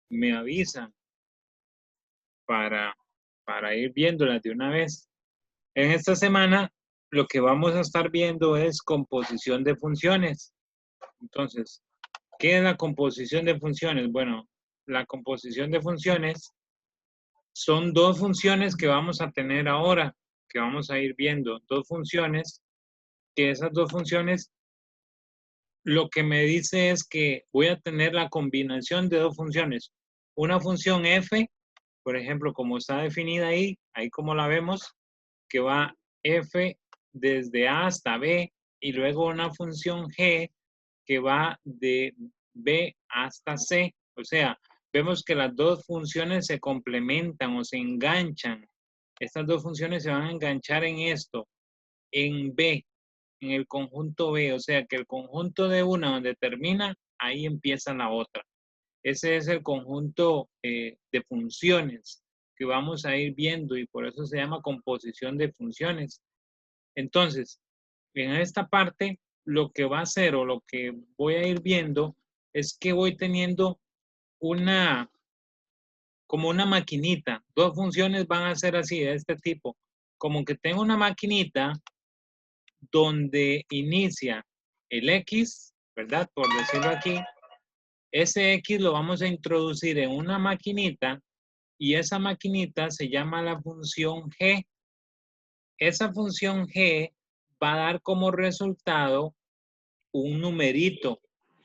me avisan para, para ir viéndolas de una vez. En esta semana lo que vamos a estar viendo es composición de funciones. Entonces, ¿qué es la composición de funciones? Bueno, la composición de funciones son dos funciones que vamos a tener ahora, que vamos a ir viendo. Dos funciones, que esas dos funciones lo que me dice es que voy a tener la combinación de dos funciones. Una función f, por ejemplo, como está definida ahí como la vemos, que va f desde a hasta b, y luego una función g que va de b hasta c. O sea, vemos que las dos funciones se complementan o se enganchan. Estas dos funciones se van a enganchar en esto, en b, en el conjunto B, o sea que el conjunto de una donde termina, ahí empieza la otra. Ese es el conjunto de funciones que vamos a ir viendo y por eso se llama composición de funciones. Entonces, en esta parte, lo que va a hacer o lo que voy a ir viendo es que voy teniendo una, como una maquinita. Dos funciones van a ser así, de este tipo. Como que tengo una maquinita donde inicia el X, ¿verdad? Por decirlo aquí, ese X lo vamos a introducir en una maquinita y esa maquinita se llama la función G. Esa función G va a dar como resultado un numerito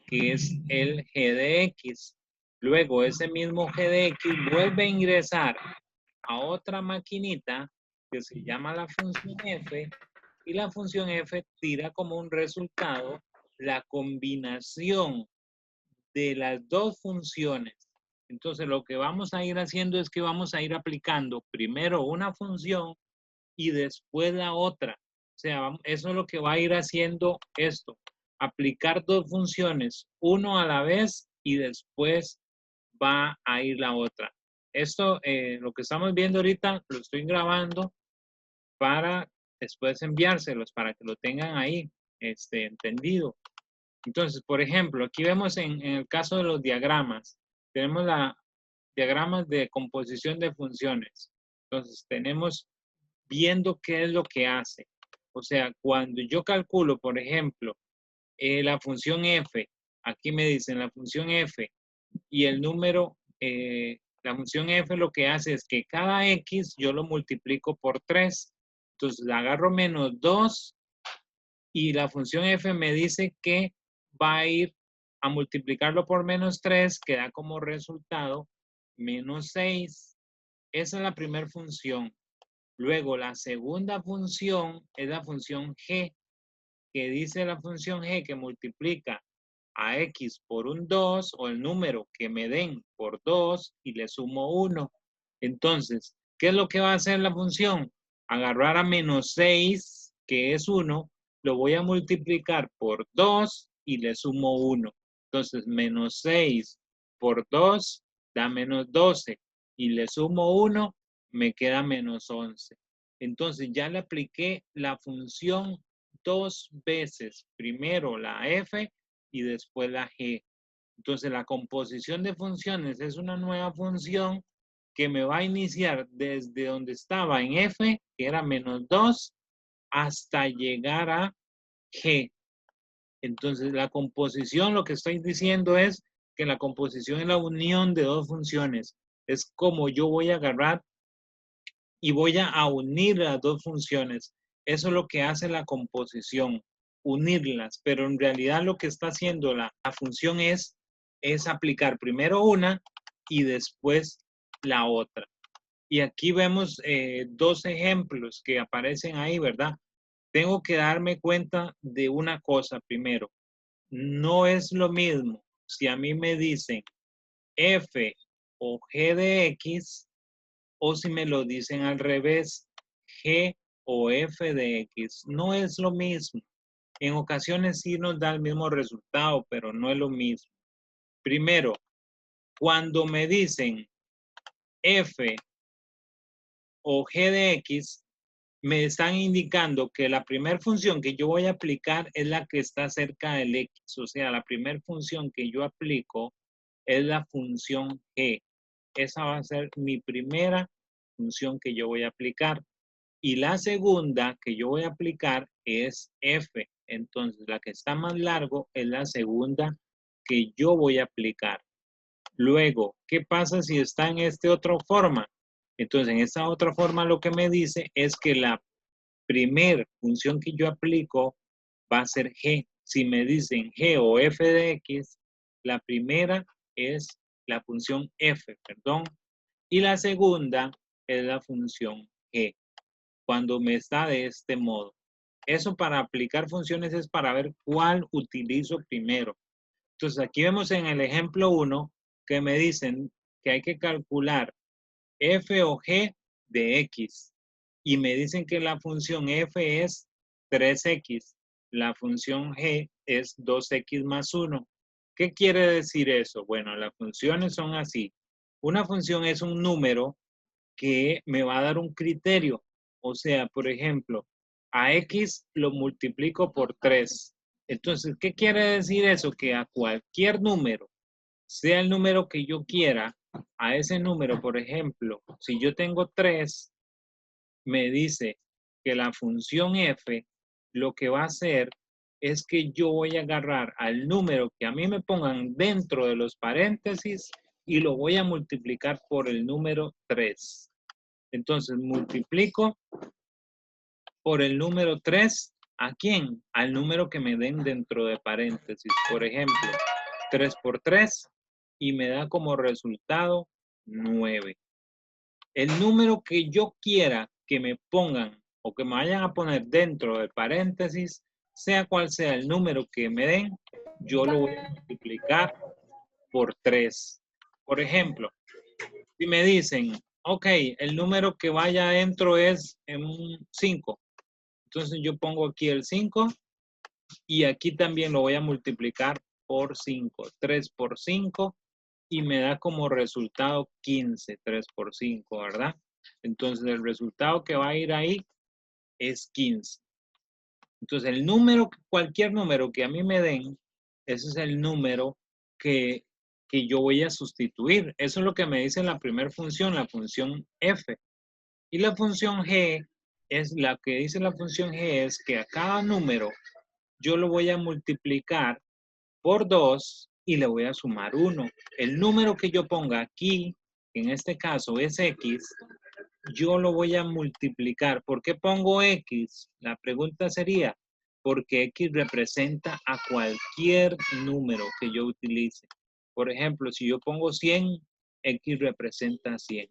que es el G de X. Luego ese mismo G de X vuelve a ingresar a otra maquinita que se llama la función F y la función F tira como un resultado la combinación de las dos funciones. Entonces lo que vamos a ir haciendo es que vamos a ir aplicando primero una función y después la otra. O sea, eso es lo que va a ir haciendo esto. Aplicar dos funciones, uno a la vez y después va a ir la otra. Esto, lo que estamos viendo ahorita, lo estoy grabando para después enviárselos para que lo tengan ahí entendido. Entonces, por ejemplo, aquí vemos en el caso de los diagramas, tenemos diagramas de composición de funciones. Entonces, tenemos viendo qué es lo que hace. O sea, cuando yo calculo, por ejemplo, la función f, aquí me dicen la función f y el número, la función f lo que hace es que cada x yo lo multiplico por 3. Entonces, agarro menos 2 y la función f me dice que va a ir a multiplicarlo por menos 3, que da como resultado menos 6. Esa es la primera función. Luego, la segunda función es la función g, que dice la función g que multiplica a x por un 2 o el número que me den por 2 y le sumo 1. Entonces, ¿qué es lo que va a hacer la función? Agarrar a menos 6, que es 1, lo voy a multiplicar por 2 y le sumo 1. Entonces, menos 6 por 2 da menos 12 y le sumo 1, me queda menos 11. Entonces, ya le apliqué la función dos veces. Primero la f y después la g. Entonces, la composición de funciones es una nueva función que me va a iniciar desde donde estaba en f, que era menos 2, hasta llegar a g. Entonces, la composición, lo que estoy diciendo es que la composición es la unión de dos funciones. Es como yo voy a agarrar y voy a unir las dos funciones. Eso es lo que hace la composición, unirlas, pero en realidad lo que está haciendo la función es aplicar primero una y después la otra. Y aquí vemos dos ejemplos que aparecen ahí, ¿verdad? Tengo que darme cuenta de una cosa primero. No es lo mismo si a mí me dicen f o g de x, o si me lo dicen al revés, g o f de x. No es lo mismo. En ocasiones sí nos da el mismo resultado, pero no es lo mismo. Primero, cuando me dicen f o g de x, me están indicando que la primera función que yo voy a aplicar es la que está cerca del x. O sea, la primera función que yo aplico es la función g. Esa va a ser mi primera función que yo voy a aplicar. Y la segunda que yo voy a aplicar es f. Entonces, la que está más largo es la segunda que yo voy a aplicar. Luego, ¿qué pasa si está en esta otra forma? Entonces, en esta otra forma lo que me dice es que la primera función que yo aplico va a ser g. Si me dicen g o f de x, la primera es la función f, perdón, y la segunda es la función g, cuando me está de este modo. Eso para aplicar funciones es para ver cuál utilizo primero. Entonces, aquí vemos en el ejemplo 1 que me dicen que hay que calcular f o g de x. Y me dicen que la función f es 3x. La función g es 2x más 1. ¿Qué quiere decir eso? Bueno, las funciones son así. Una función es un número que me va a dar un criterio. O sea, por ejemplo, a x lo multiplico por 3. Entonces, ¿qué quiere decir eso? Que a cualquier número, sea el número que yo quiera, a ese número, por ejemplo, si yo tengo 3, me dice que la función f lo que va a hacer es que yo voy a agarrar al número que a mí me pongan dentro de los paréntesis y lo voy a multiplicar por el número 3. Entonces, multiplico por el número 3, ¿a quién? Al número que me den dentro de paréntesis. Por ejemplo, 3 por 3 y me da como resultado 9. El número que yo quiera que me pongan o que me vayan a poner dentro de paréntesis, sea cual sea el número que me den, yo lo voy a multiplicar por 3. Por ejemplo, si me dicen, ok, el número que vaya adentro es 5. Entonces yo pongo aquí el 5 y aquí también lo voy a multiplicar por 5. 3 por 5 y me da como resultado 15. 3 por 5, ¿verdad? Entonces el resultado que va a ir ahí es 15. Entonces el número, cualquier número que a mí me den, ese es el número que yo voy a sustituir. Eso es lo que me dice la primera función, la función f. Y la función g es la que dice la función g es que a cada número yo lo voy a multiplicar por 2 y le voy a sumar 1. El número que yo ponga aquí, en este caso es x, yo lo voy a multiplicar. ¿Por qué pongo x? La pregunta sería, porque x representa a cualquier número que yo utilice. Por ejemplo, si yo pongo 100, x representa 100.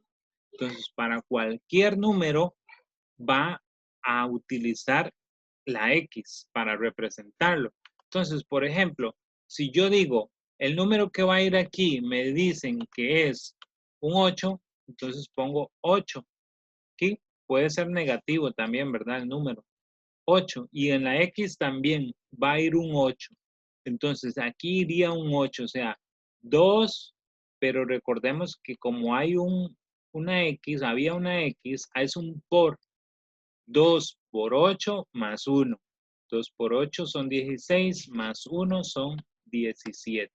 Entonces, para cualquier número va a utilizar la x para representarlo. Entonces, por ejemplo, si yo digo, el número que va a ir aquí me dicen que es un 8, entonces pongo 8. Aquí puede ser negativo también, ¿verdad? El número 8. Y en la x también va a ir un 8. Entonces, aquí iría un 8, o sea, 2, pero recordemos que como hay una x, había una x, es un por. 2 por 8 más 1. 2 por 8 son 16, más 1 son 17.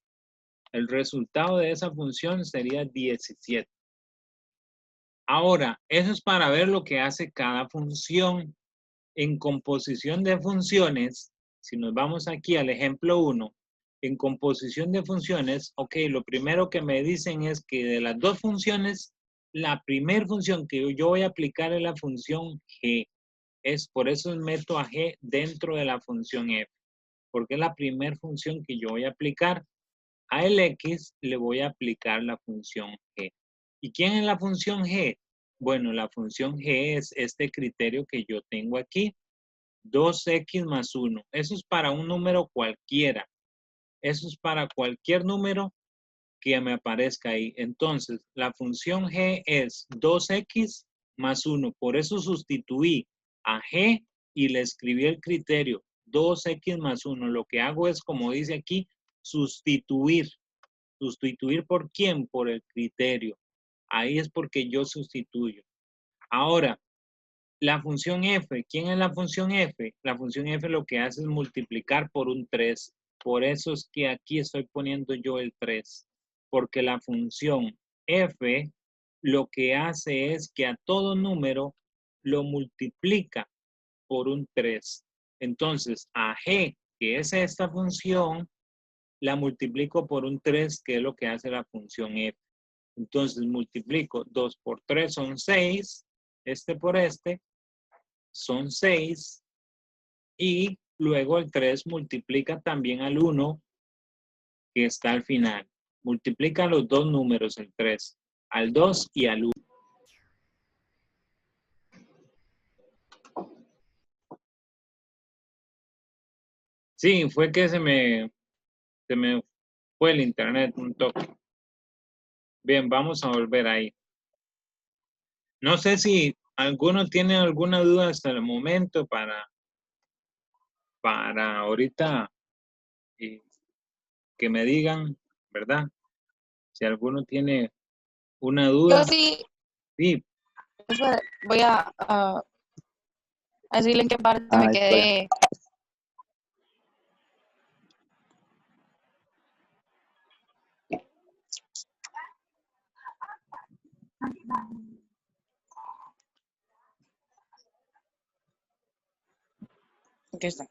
El resultado de esa función sería 17. Ahora, eso es para ver lo que hace cada función. En composición de funciones, si nos vamos aquí al ejemplo 1, en composición de funciones, ok, lo primero que me dicen es que de las dos funciones, la primera función que yo voy a aplicar es la función g. Por eso meto a g dentro de la función f, porque es la primera función que yo voy a aplicar. A el x le voy a aplicar la función g. ¿Y quién es la función g? Bueno, la función g es este criterio que yo tengo aquí, 2x más 1. Eso es para un número cualquiera. Eso es para cualquier número que me aparezca ahí. Entonces, la función g es 2x más 1. Por eso sustituí a g y le escribí el criterio 2x más 1. Lo que hago es, como dice aquí, sustituir. ¿Sustituir por quién? Por el criterio. Ahí es porque yo sustituyo. Ahora, la función f. ¿Quién es la función f? La función f lo que hace es multiplicar por un 3. Por eso es que aquí estoy poniendo yo el 3. porque la función f lo que hace es que a todo número lo multiplica por un 3. Entonces, a g, que es esta función, la multiplico por un 3, que es lo que hace la función f. Entonces, multiplico 2 por 3 son 6, este por este son 6, y luego el 3 multiplica también al 1, que está al final. Multiplica los dos números, el 3, al 2 y al 1. Sí, fue que se me fue el internet un toque. Bien, vamos a volver ahí. No sé si alguno tiene alguna duda hasta el momento para ahorita que me digan, ¿verdad? Si alguno tiene una Yo duda, sí, sí. voy a decirle en qué parte me Espera. quedé. Aquí está.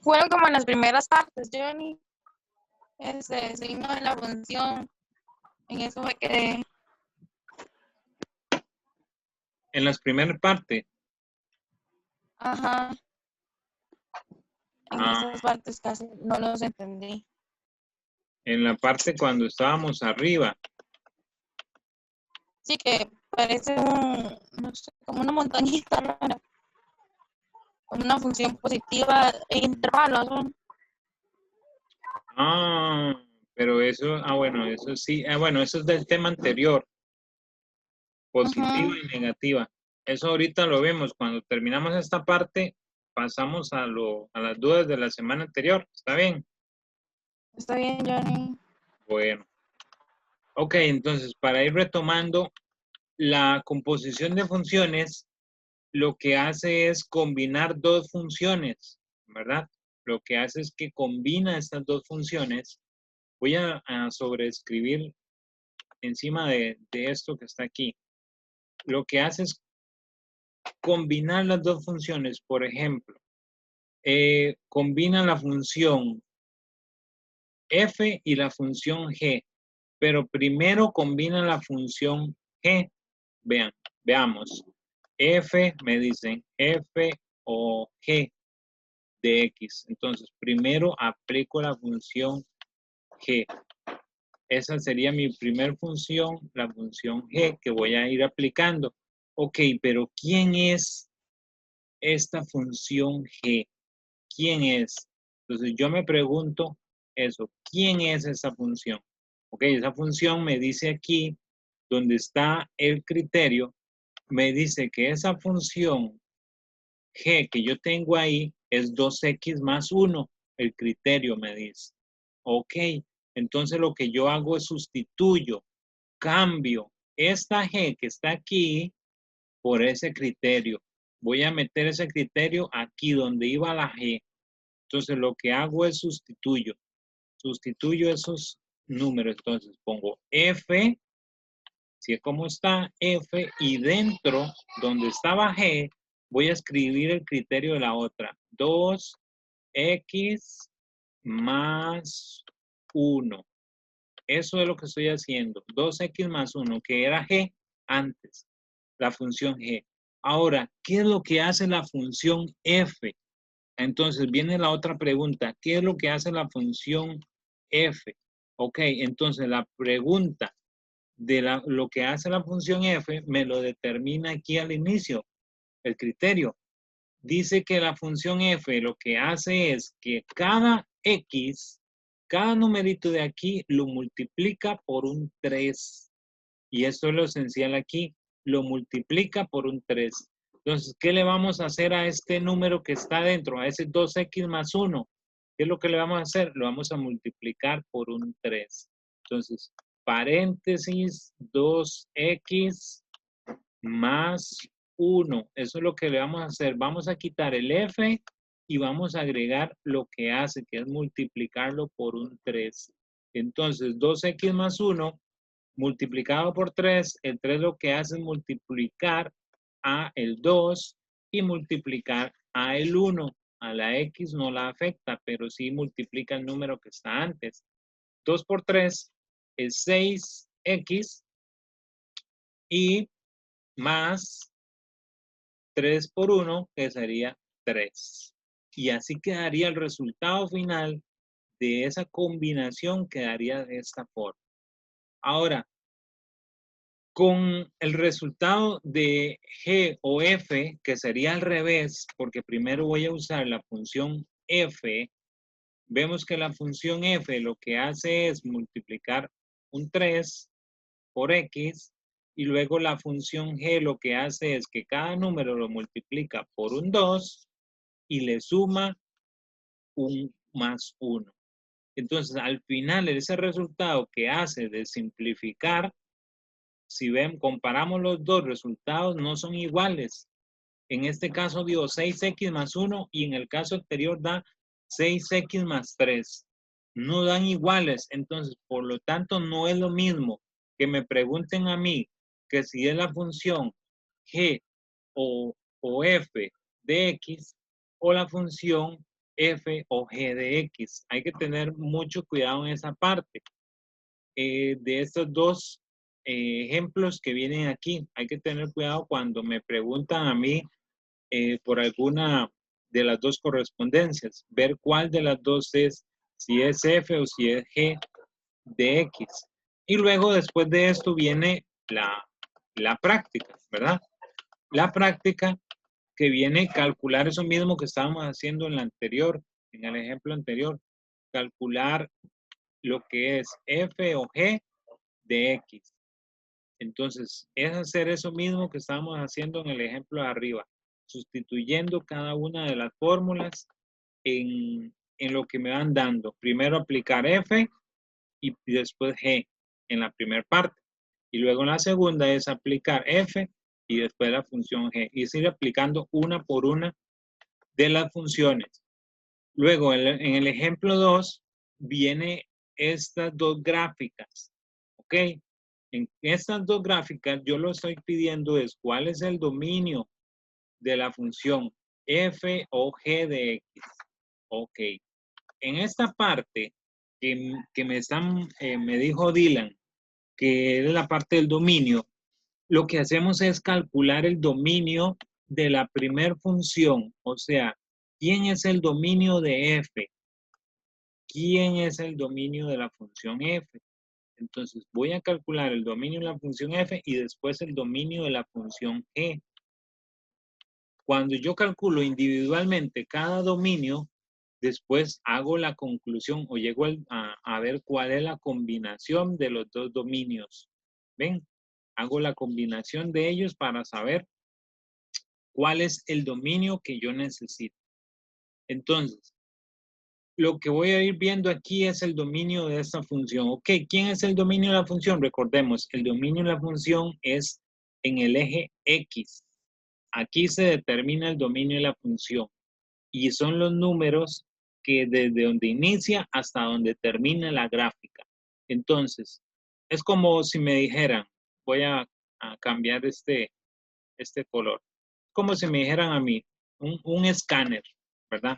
Fueron como en las primeras partes, Johnny. Ese signo de la función. En eso me quedé. En las primeras partes. Ajá. En Ah, esas partes casi no los entendí. en la parte cuando estábamos arriba. Sí que parece no sé, como una montañita rara. Como una función positiva e intervalos, ¿no? Ah, pero eso, bueno, eso sí, bueno, eso es del tema anterior, positiva Ajá. y negativa. Eso ahorita lo vemos. Cuando terminamos esta parte, pasamos a las dudas de la semana anterior. ¿Está bien? Está bien, Johnny. Bueno. Ok, entonces, para ir retomando, la composición de funciones lo que hace es combinar dos funciones, ¿verdad? Lo que hace es que combina estas dos funciones. Voy a sobreescribir encima de esto que está aquí. Lo que hace es combinar las dos funciones. Por ejemplo, combina la función f y la función g, pero primero combina la función g. Veamos. F, me dicen f o g de x. Entonces, primero aplico la función g. Esa sería mi primer función, la función g, que voy a ir aplicando. Ok, pero ¿quién es esta función g? ¿Quién es? Entonces, yo me pregunto eso, ¿quién es esa función? Ok, esa función me dice aquí, donde está el criterio, me dice que esa función g que yo tengo ahí es 2x más 1, el criterio me dice. Ok, entonces lo que yo hago es sustituyo, cambio esta g que está aquí por ese criterio. Voy a meter ese criterio aquí donde iba la g. Entonces lo que hago es sustituyo esos números. Entonces pongo f, si es como está, f, y dentro donde estaba g, voy a escribir el criterio de la otra. 2x más 1. Eso es lo que estoy haciendo. 2x más 1, que era g antes, la función g. Ahora, ¿qué es lo que hace la función f? Entonces viene la otra pregunta. ¿Qué es lo que hace la función f? Ok, entonces la pregunta de lo que hace la función f me lo determina aquí al inicio, el criterio. Dice que la función f lo que hace es que cada x, cada numerito de aquí lo multiplica por un 3. Y esto es lo esencial aquí, lo multiplica por un 3. Entonces, ¿qué le vamos a hacer a este número que está dentro, a ese 2x más 1? ¿Qué es lo que le vamos a hacer? Lo vamos a multiplicar por un 3. Entonces, paréntesis, 2x más 1. Eso es lo que le vamos a hacer. Vamos a quitar el f y vamos a agregar lo que hace, que es multiplicarlo por un 3. Entonces, 2x más 1 multiplicado por 3, el 3 lo que hace es multiplicar a el 2 y multiplicar a el 1. A la x no la afecta, pero sí multiplica el número que está antes. 2 por 3 es 6x y más 3 por 1, que sería 3. Y así quedaría el resultado final de esa combinación, quedaría de esta forma. Ahora, con el resultado de G o F, que sería al revés, porque primero voy a usar la función F, vemos que la función F lo que hace es multiplicar un 3 por X, y luego la función G lo que hace es que cada número lo multiplica por un 2 y le suma un más 1. Entonces, al final, ese resultado que hace de simplificar, si ven, comparamos los dos resultados, no son iguales. En este caso dio 6x más 1 y en el caso anterior da 6x más 3. No dan iguales, entonces, por lo tanto, no es lo mismo que me pregunten a mí que si es la función g o f de x o la función f o g de x. Hay que tener mucho cuidado en esa parte. De estos dos ejemplos que vienen aquí, hay que tener cuidado cuando me preguntan a mí por alguna de las dos correspondencias, ver cuál de las dos es, si es f o si es g de x. Y luego después de esto viene la práctica, ¿verdad? La práctica que viene a calcular eso mismo que estábamos haciendo en la anterior, en el ejemplo anterior, calcular lo que es f o g de x. Entonces, es hacer eso mismo que estábamos haciendo en el ejemplo de arriba, sustituyendo cada una de las fórmulas en lo que me van dando. Primero aplicar f y después g en la primera parte. Y luego en la segunda es aplicar f y después la función g. Y seguir aplicando una por una de las funciones. Luego, en el ejemplo 2, viene estas dos gráficas. ¿Ok? En estas dos gráficas, yo lo estoy pidiendo es cuál es el dominio de la función f o g de x. Ok. En esta parte que me dijo Dylan, que es la parte del dominio, lo que hacemos es calcular el dominio de la primer función. O sea, ¿quién es el dominio de f? ¿Quién es el dominio de la función f? Entonces voy a calcular el dominio de la función f y después el dominio de la función g. Cuando yo calculo individualmente cada dominio, después hago la conclusión o llego a ver cuál es la combinación de los dos dominios. ¿Ven? Hago la combinación de ellos para saber cuál es el dominio que yo necesito. Entonces, lo que voy a ir viendo aquí es el dominio de esta función. Ok, ¿quién es el dominio de la función? Recordemos, el dominio de la función es en el eje X. Aquí se determina el dominio de la función y son los números que desde donde inicia hasta donde termina la gráfica. Entonces, es como si me dijeran, voy a cambiar este color, como si me dijeran a mí, un escáner, ¿verdad?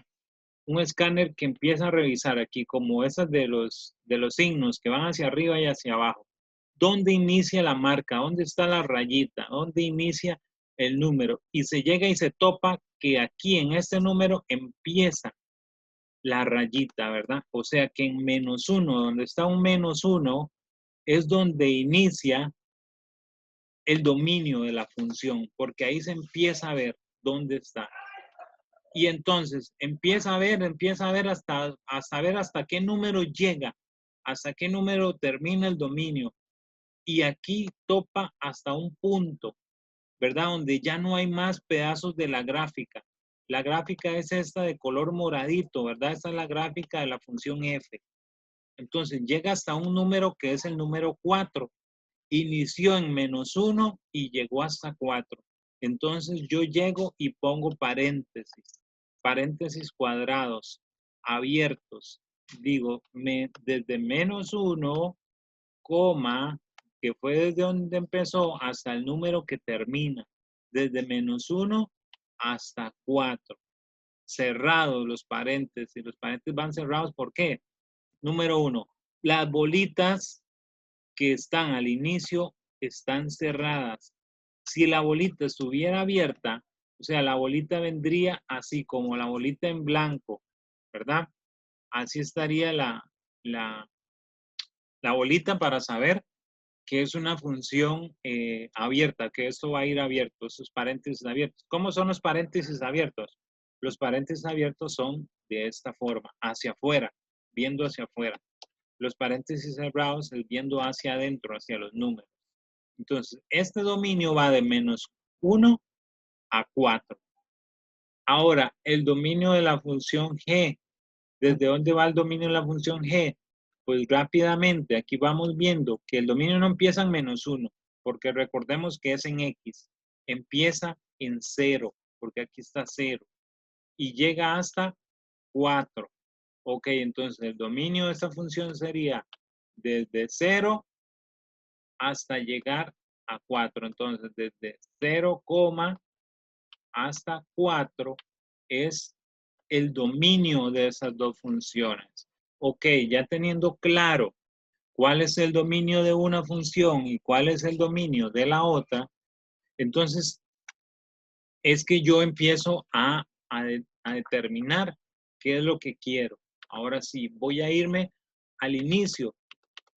Un escáner que empieza a revisar aquí como esas de los signos que van hacia arriba y hacia abajo. ¿Dónde inicia la marca? ¿Dónde está la rayita? ¿Dónde inicia el número? Y se llega y se topa que aquí en este número empieza la rayita, ¿verdad? O sea que en -1, donde está un -1, es donde inicia el dominio de la función, porque ahí se empieza a ver dónde está. Y entonces empieza a ver hasta ver hasta qué número llega, hasta qué número termina el dominio. Y aquí topa hasta un punto, ¿verdad? Donde ya no hay más pedazos de la gráfica. La gráfica es esta de color moradito, ¿verdad? Esta es la gráfica de la función f. Entonces llega hasta un número que es el número 4. inició en -1 y llegó hasta 4. Entonces yo llego y pongo paréntesis, paréntesis cuadrados, abiertos. Digo, desde -1, coma, que fue desde donde empezó hasta el número que termina. Desde -1 hasta 4. Cerrados los paréntesis. Los paréntesis van cerrados, ¿por qué? Número 1, las bolitas que están al inicio están cerradas. Si la bolita estuviera abierta, o sea, la bolita vendría así como la bolita en blanco, ¿verdad? Así estaría la bolita para saber que es una función abierta, que esto va a ir abierto, esos paréntesis abiertos. ¿Cómo son los paréntesis abiertos? Los paréntesis abiertos son de esta forma, hacia afuera, viendo hacia afuera. Los paréntesis cerrados es viendo hacia adentro, hacia los números. Entonces, este dominio va de -1 a 4. Ahora, el dominio de la función g. ¿Desde dónde va el dominio de la función g? Pues rápidamente, aquí vamos viendo que el dominio no empieza en -1, porque recordemos que es en x. Empieza en 0, porque aquí está 0. Y llega hasta 4. Ok, entonces el dominio de esta función sería desde 0 hasta llegar a 4. Entonces, desde 0, hasta 4 es el dominio de esas dos funciones. Ok, ya teniendo claro cuál es el dominio de una función y cuál es el dominio de la otra, entonces es que yo empiezo a determinar qué es lo que quiero. Ahora sí, voy a irme al inicio,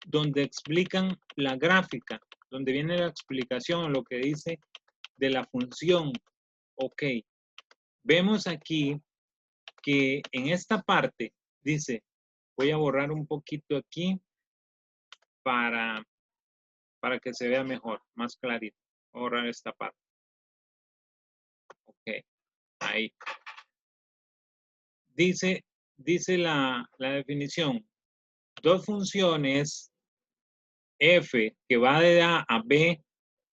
donde explican la gráfica, donde viene la explicación, lo que dice de la función. Ok, vemos aquí que en esta parte dice, voy a borrar un poquito aquí para que se vea mejor, más clarito. Voy a borrar esta parte. Ok, ahí. Dice la definición, dos funciones f que va de A a B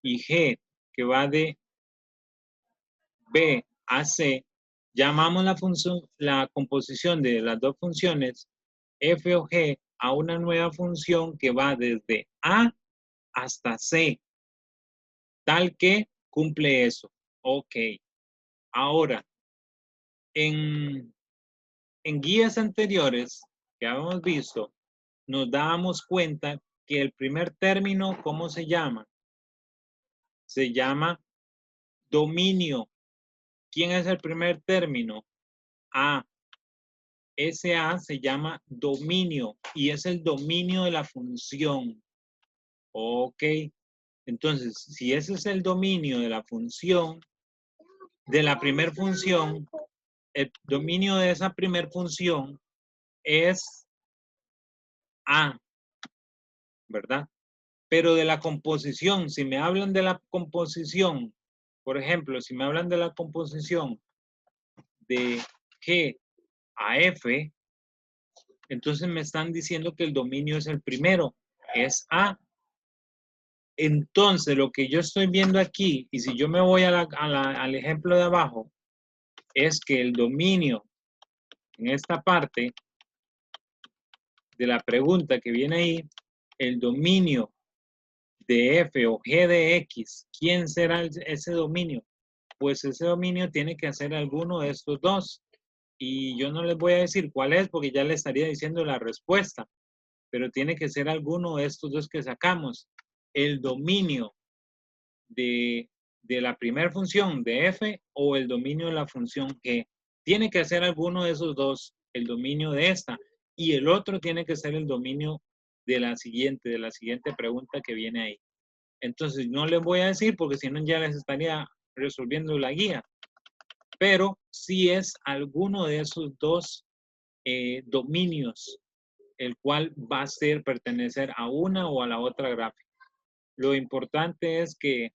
y g que va de B a C, llamamos la composición de las dos funciones f o g a una nueva función que va desde A hasta C, tal que cumple eso. Ok. Ahora, en guías anteriores que habíamos visto, nos dábamos cuenta que el primer término, ¿cómo se llama? Se llama dominio. ¿Quién es el primer término? A. Ese A se llama dominio y es el dominio de la función. Ok. Entonces, si ese es el dominio de la función, de la primer función, el dominio de esa primer función es A, ¿verdad? Pero de la composición, si me hablan de la composición, por ejemplo, si me hablan de la composición de G a F, entonces me están diciendo que el dominio es el primero, es A. Entonces, lo que yo estoy viendo aquí, y si yo me voy al ejemplo de abajo, es que el dominio en esta parte de la pregunta que viene ahí, el dominio de f o g de x, ¿quién será ese dominio? Pues ese dominio tiene que ser alguno de estos dos. Y yo no les voy a decir cuál es porque ya les estaría diciendo la respuesta, pero tiene que ser alguno de estos dos que sacamos. El dominio de la primera función de f o el dominio de la función g. Tiene que ser alguno de esos dos, el dominio de esta, y el otro tiene que ser el dominio de la siguiente pregunta que viene ahí. Entonces, no les voy a decir porque si no ya les estaría resolviendo la guía, pero sí es alguno de esos dos dominios, el cual va a pertenecer a una o a la otra gráfica. Lo importante es que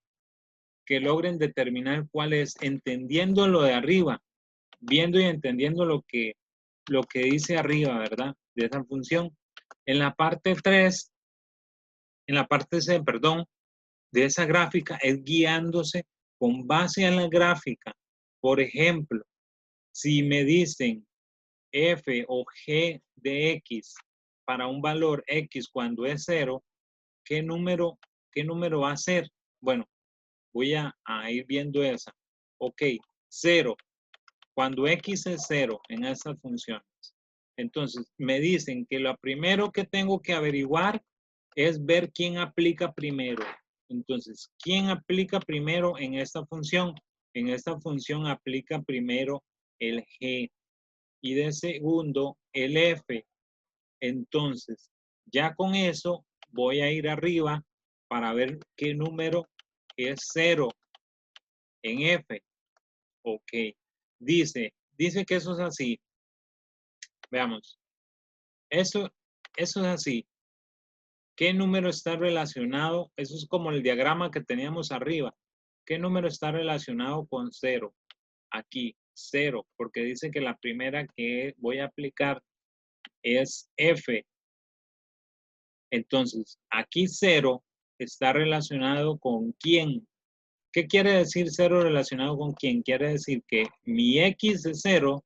logren determinar cuál es, entendiendo lo de arriba, viendo y entendiendo lo que dice arriba, ¿verdad? De esa función. En la parte 3, en la parte C, perdón, de esa gráfica es guiándose con base a la gráfica. Por ejemplo, si me dicen f o g de x para un valor x cuando es 0, ¿qué número va a ser? Bueno, voy a ir viendo esa. Ok, 0. Cuando x es 0 en estas funciones. Entonces, me dicen que lo primero que tengo que averiguar es ver quién aplica primero. Entonces, ¿quién aplica primero en esta función? En esta función aplica primero el g y de segundo el f. Entonces, ya con eso voy a ir arriba para ver qué número es 0 en f. Ok. Dice que eso es así. Veamos. Eso es así. ¿Qué número está relacionado? Eso es como el diagrama que teníamos arriba. ¿Qué número está relacionado con 0? Aquí, 0, porque dice que la primera que voy a aplicar es f. Entonces, aquí 0 está relacionado con quién. ¿Qué quiere decir 0 relacionado con quién? Quiere decir que mi x es 0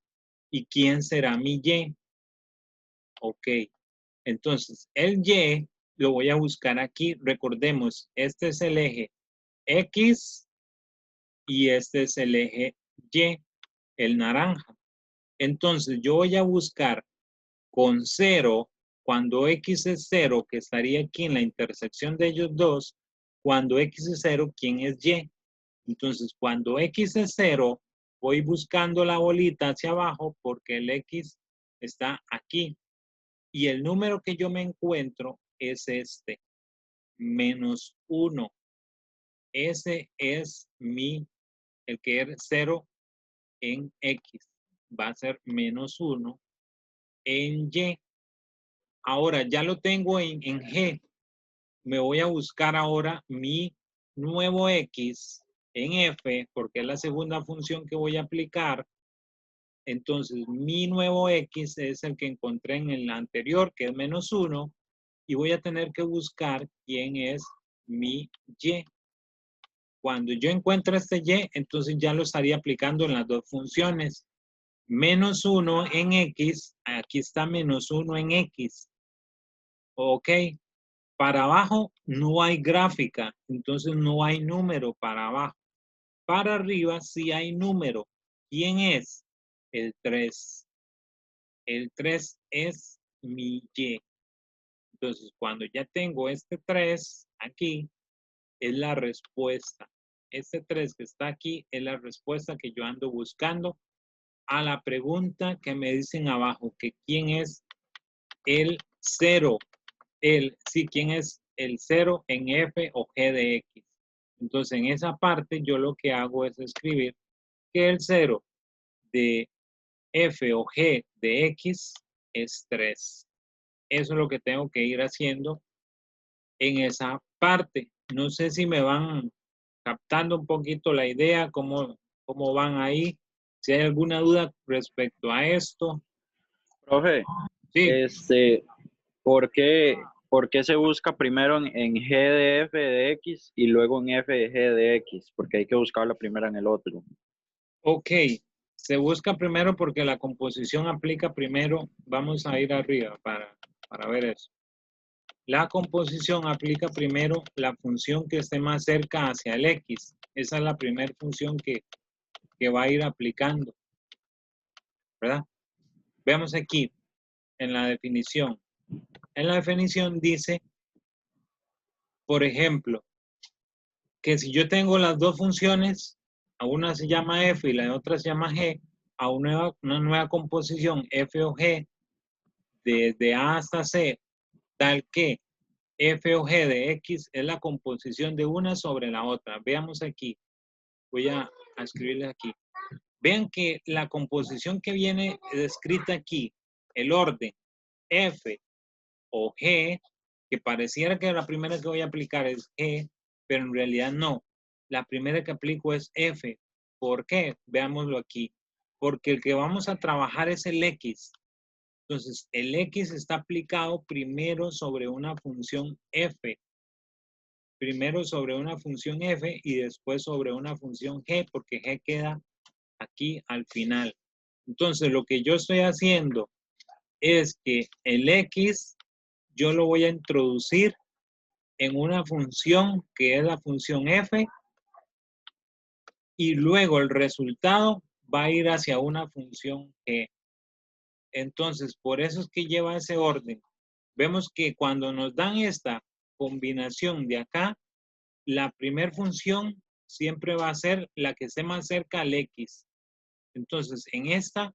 y quién será mi y. Ok. Entonces, el y lo voy a buscar aquí. Recordemos, este es el eje X y este es el eje Y, el naranja. Entonces, yo voy a buscar con 0, cuando X es 0, que estaría aquí en la intersección de ellos dos, cuando X es 0, ¿quién es Y? Entonces, cuando X es 0, voy buscando la bolita hacia abajo porque el X está aquí. Y el número que yo me encuentro es este, -1. Ese es el que es 0 en X. Va a ser -1 en Y. Ahora ya lo tengo en G. Me voy a buscar ahora mi nuevo X en F, porque es la segunda función que voy a aplicar. Entonces, mi nuevo X es el que encontré en el anterior, que es -1, y voy a tener que buscar quién es mi Y. Cuando yo encuentre este Y, entonces ya lo estaría aplicando en las dos funciones. -1 en X, aquí está -1 en X. Ok, para abajo no hay gráfica, entonces no hay número para abajo. Para arriba sí hay número. ¿Quién es? El 3. El 3 es mi Y. Entonces, cuando ya tengo este 3 aquí, es la respuesta. Este 3 que está aquí es la respuesta que yo ando buscando a la pregunta que me dicen abajo, que quién es el 0. ¿Quién es el 0 en f o g de x? Entonces, en esa parte yo lo que hago es escribir que el 0 de f o g de x es 3. Eso es lo que tengo que ir haciendo en esa parte. No sé si me van captando un poquito la idea, cómo van ahí. Si hay alguna duda respecto a esto. Profe, Sí, ¿por qué se busca primero en G de F de X y luego en F de G de X? Porque hay que buscarla primero en el otro. ok. Se busca primero porque la composición aplica primero. Vamos a ir arriba para ver eso. La composición aplica primero la función que esté más cerca hacia el X. Esa es la primera función que va a ir aplicando, ¿verdad? Veamos aquí en la definición. En la definición dice, por ejemplo, que si yo tengo las dos funciones, a una se llama f y la otra se llama g, a una nueva composición f o g desde a hasta c, tal que f o g de x es la composición de una sobre la otra. Veamos aquí. Voy a escribirles aquí. Vean que la composición que viene descrita aquí, el orden f o g, que pareciera que la primera que voy a aplicar es g, pero en realidad no. La primera que aplico es f. ¿Por qué? Veámoslo aquí. Porque el que vamos a trabajar es el x. Entonces, el x está aplicado primero sobre una función f. primero sobre una función f y después sobre una función g, porque g queda aquí al final. Entonces, lo que yo estoy haciendo es que el x yo lo voy a introducir en una función que es la función f y luego el resultado va a ir hacia una función g. Entonces, por eso es que lleva ese orden. Vemos que cuando nos dan esta combinación de acá, la primera función siempre va a ser la que esté más cerca al x. Entonces, en esta,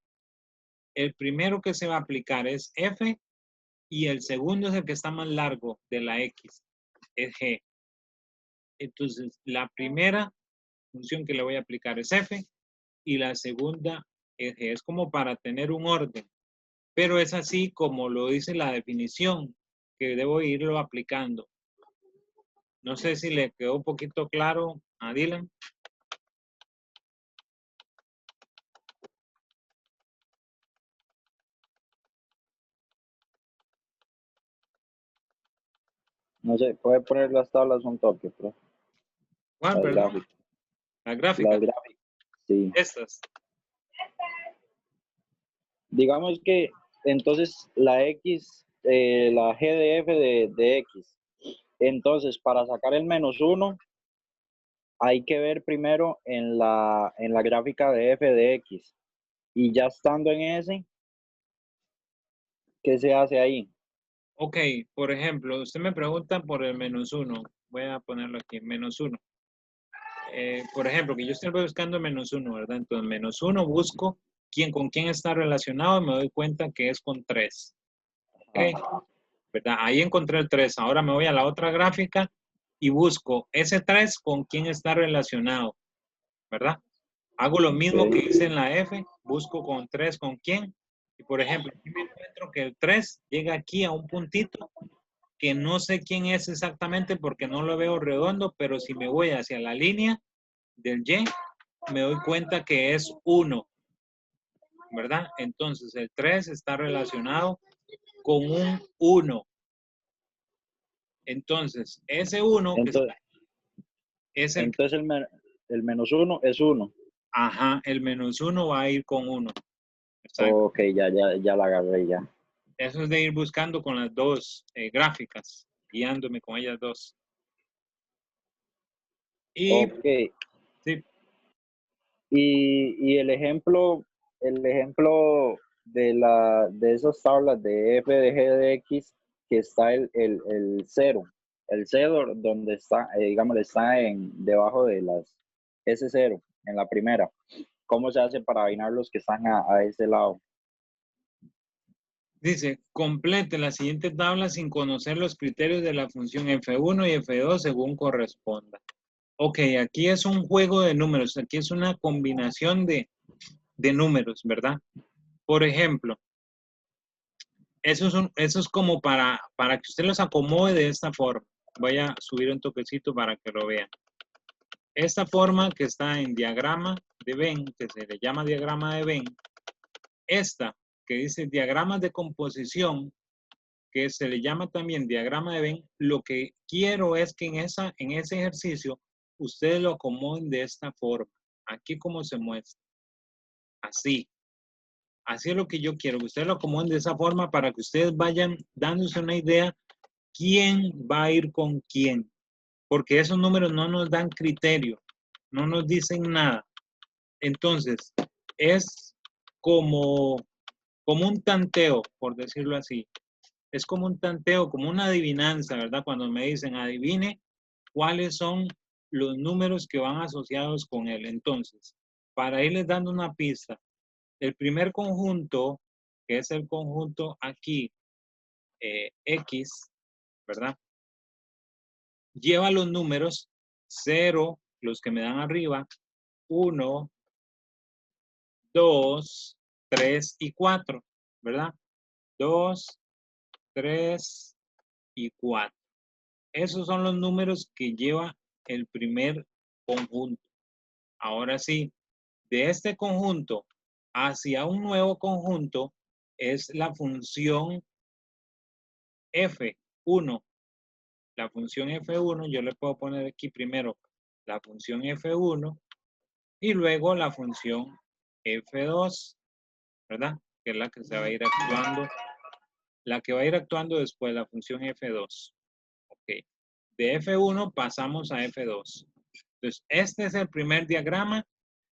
el primero que se va a aplicar es f y el segundo es el que está más largo de la x, es g. Entonces, la primera función que le voy a aplicar es f y la segunda es g. Es como para tener un orden, pero es así como lo dice la definición, que debo irlo aplicando. No sé si le quedó un poquito claro a Dylan. No sé, puede poner las tablas un toque, pero ¿Cuál, las perdón? gráficas. La gráfica. Las gráficas, sí. Estas. Digamos que entonces la X, la GDF de X. Entonces, para sacar el -1, hay que ver primero en la gráfica de f de X. Y ya estando en ese, ¿qué se hace ahí? Ok, por ejemplo, usted me pregunta por el -1. Voy a ponerlo aquí, -1. Por ejemplo, que yo estoy buscando -1, ¿verdad? Entonces, -1 busco con quién está relacionado y me doy cuenta que es con 3. Ok, ¿verdad? Ahí encontré el 3. Ahora me voy a la otra gráfica y busco ese 3 con quién está relacionado, ¿verdad? Hago lo mismo que Okay. hice en la F, busco con 3 con quién. Y por ejemplo, aquí me encuentro que el 3 llega aquí a un puntito que no sé quién es exactamente porque no lo veo redondo, pero si me voy hacia la línea del Y, me doy cuenta que es 1, ¿verdad? Entonces el 3 está relacionado con un 1. Entonces, ese 1 que está, Entonces, es el, entonces el -1 es 1. ajá, el -1 va a ir con 1. Exacto. Ok, ya la agarré ya. Eso es de ir buscando con las dos gráficas, guiándome con ellas dos. Y Ok. sí, Y el ejemplo de esas tablas de f de g de x, que está el 0. El 0 donde está, digamos, está debajo de las S0, en la primera. ¿Cómo se hace para adivinar los que están a ese lado? dice, complete la siguiente tabla sin conocer los criterios de la función f1 y f2 según corresponda. Ok, aquí es un juego de números, aquí es una combinación de números, ¿verdad? Por ejemplo, eso es como para que usted los acomode de esta forma. Voy a subir un toquecito para que lo vean. Esta forma que está en diagrama de Venn, que se le llama diagrama de Venn, esta que dice diagramas de composición, que se le llama también diagrama de Venn, lo que quiero es que en ese ejercicio ustedes lo acomoden de esta forma. Aquí como se muestra. Así. Así es lo que yo quiero, que ustedes lo acomoden de esa forma para que ustedes vayan dándose una idea quién va a ir con quién. Porque esos números no nos dan criterio, no nos dicen nada. Entonces, es como, como un tanteo, por decirlo así. Es como un tanteo, como una adivinanza, ¿verdad? Cuando me dicen adivine cuáles son los números que van asociados con él. Entonces, para irles dando una pista, el primer conjunto, que es el conjunto aquí, X, ¿verdad? Lleva los números 0, los que me dan arriba, 1, 2, 3 y 4, ¿verdad? 2, 3 y 4. Esos son los números que lleva el primer conjunto. Ahora sí, de este conjunto hacia un nuevo conjunto es la función F1. la función f1, yo le puedo poner aquí primero la función f1 y luego la función f2, ¿verdad? Que es la que se va a ir actuando, la que va a ir actuando después, la función f2. Ok. De f1 pasamos a f2. Entonces, este es el primer diagrama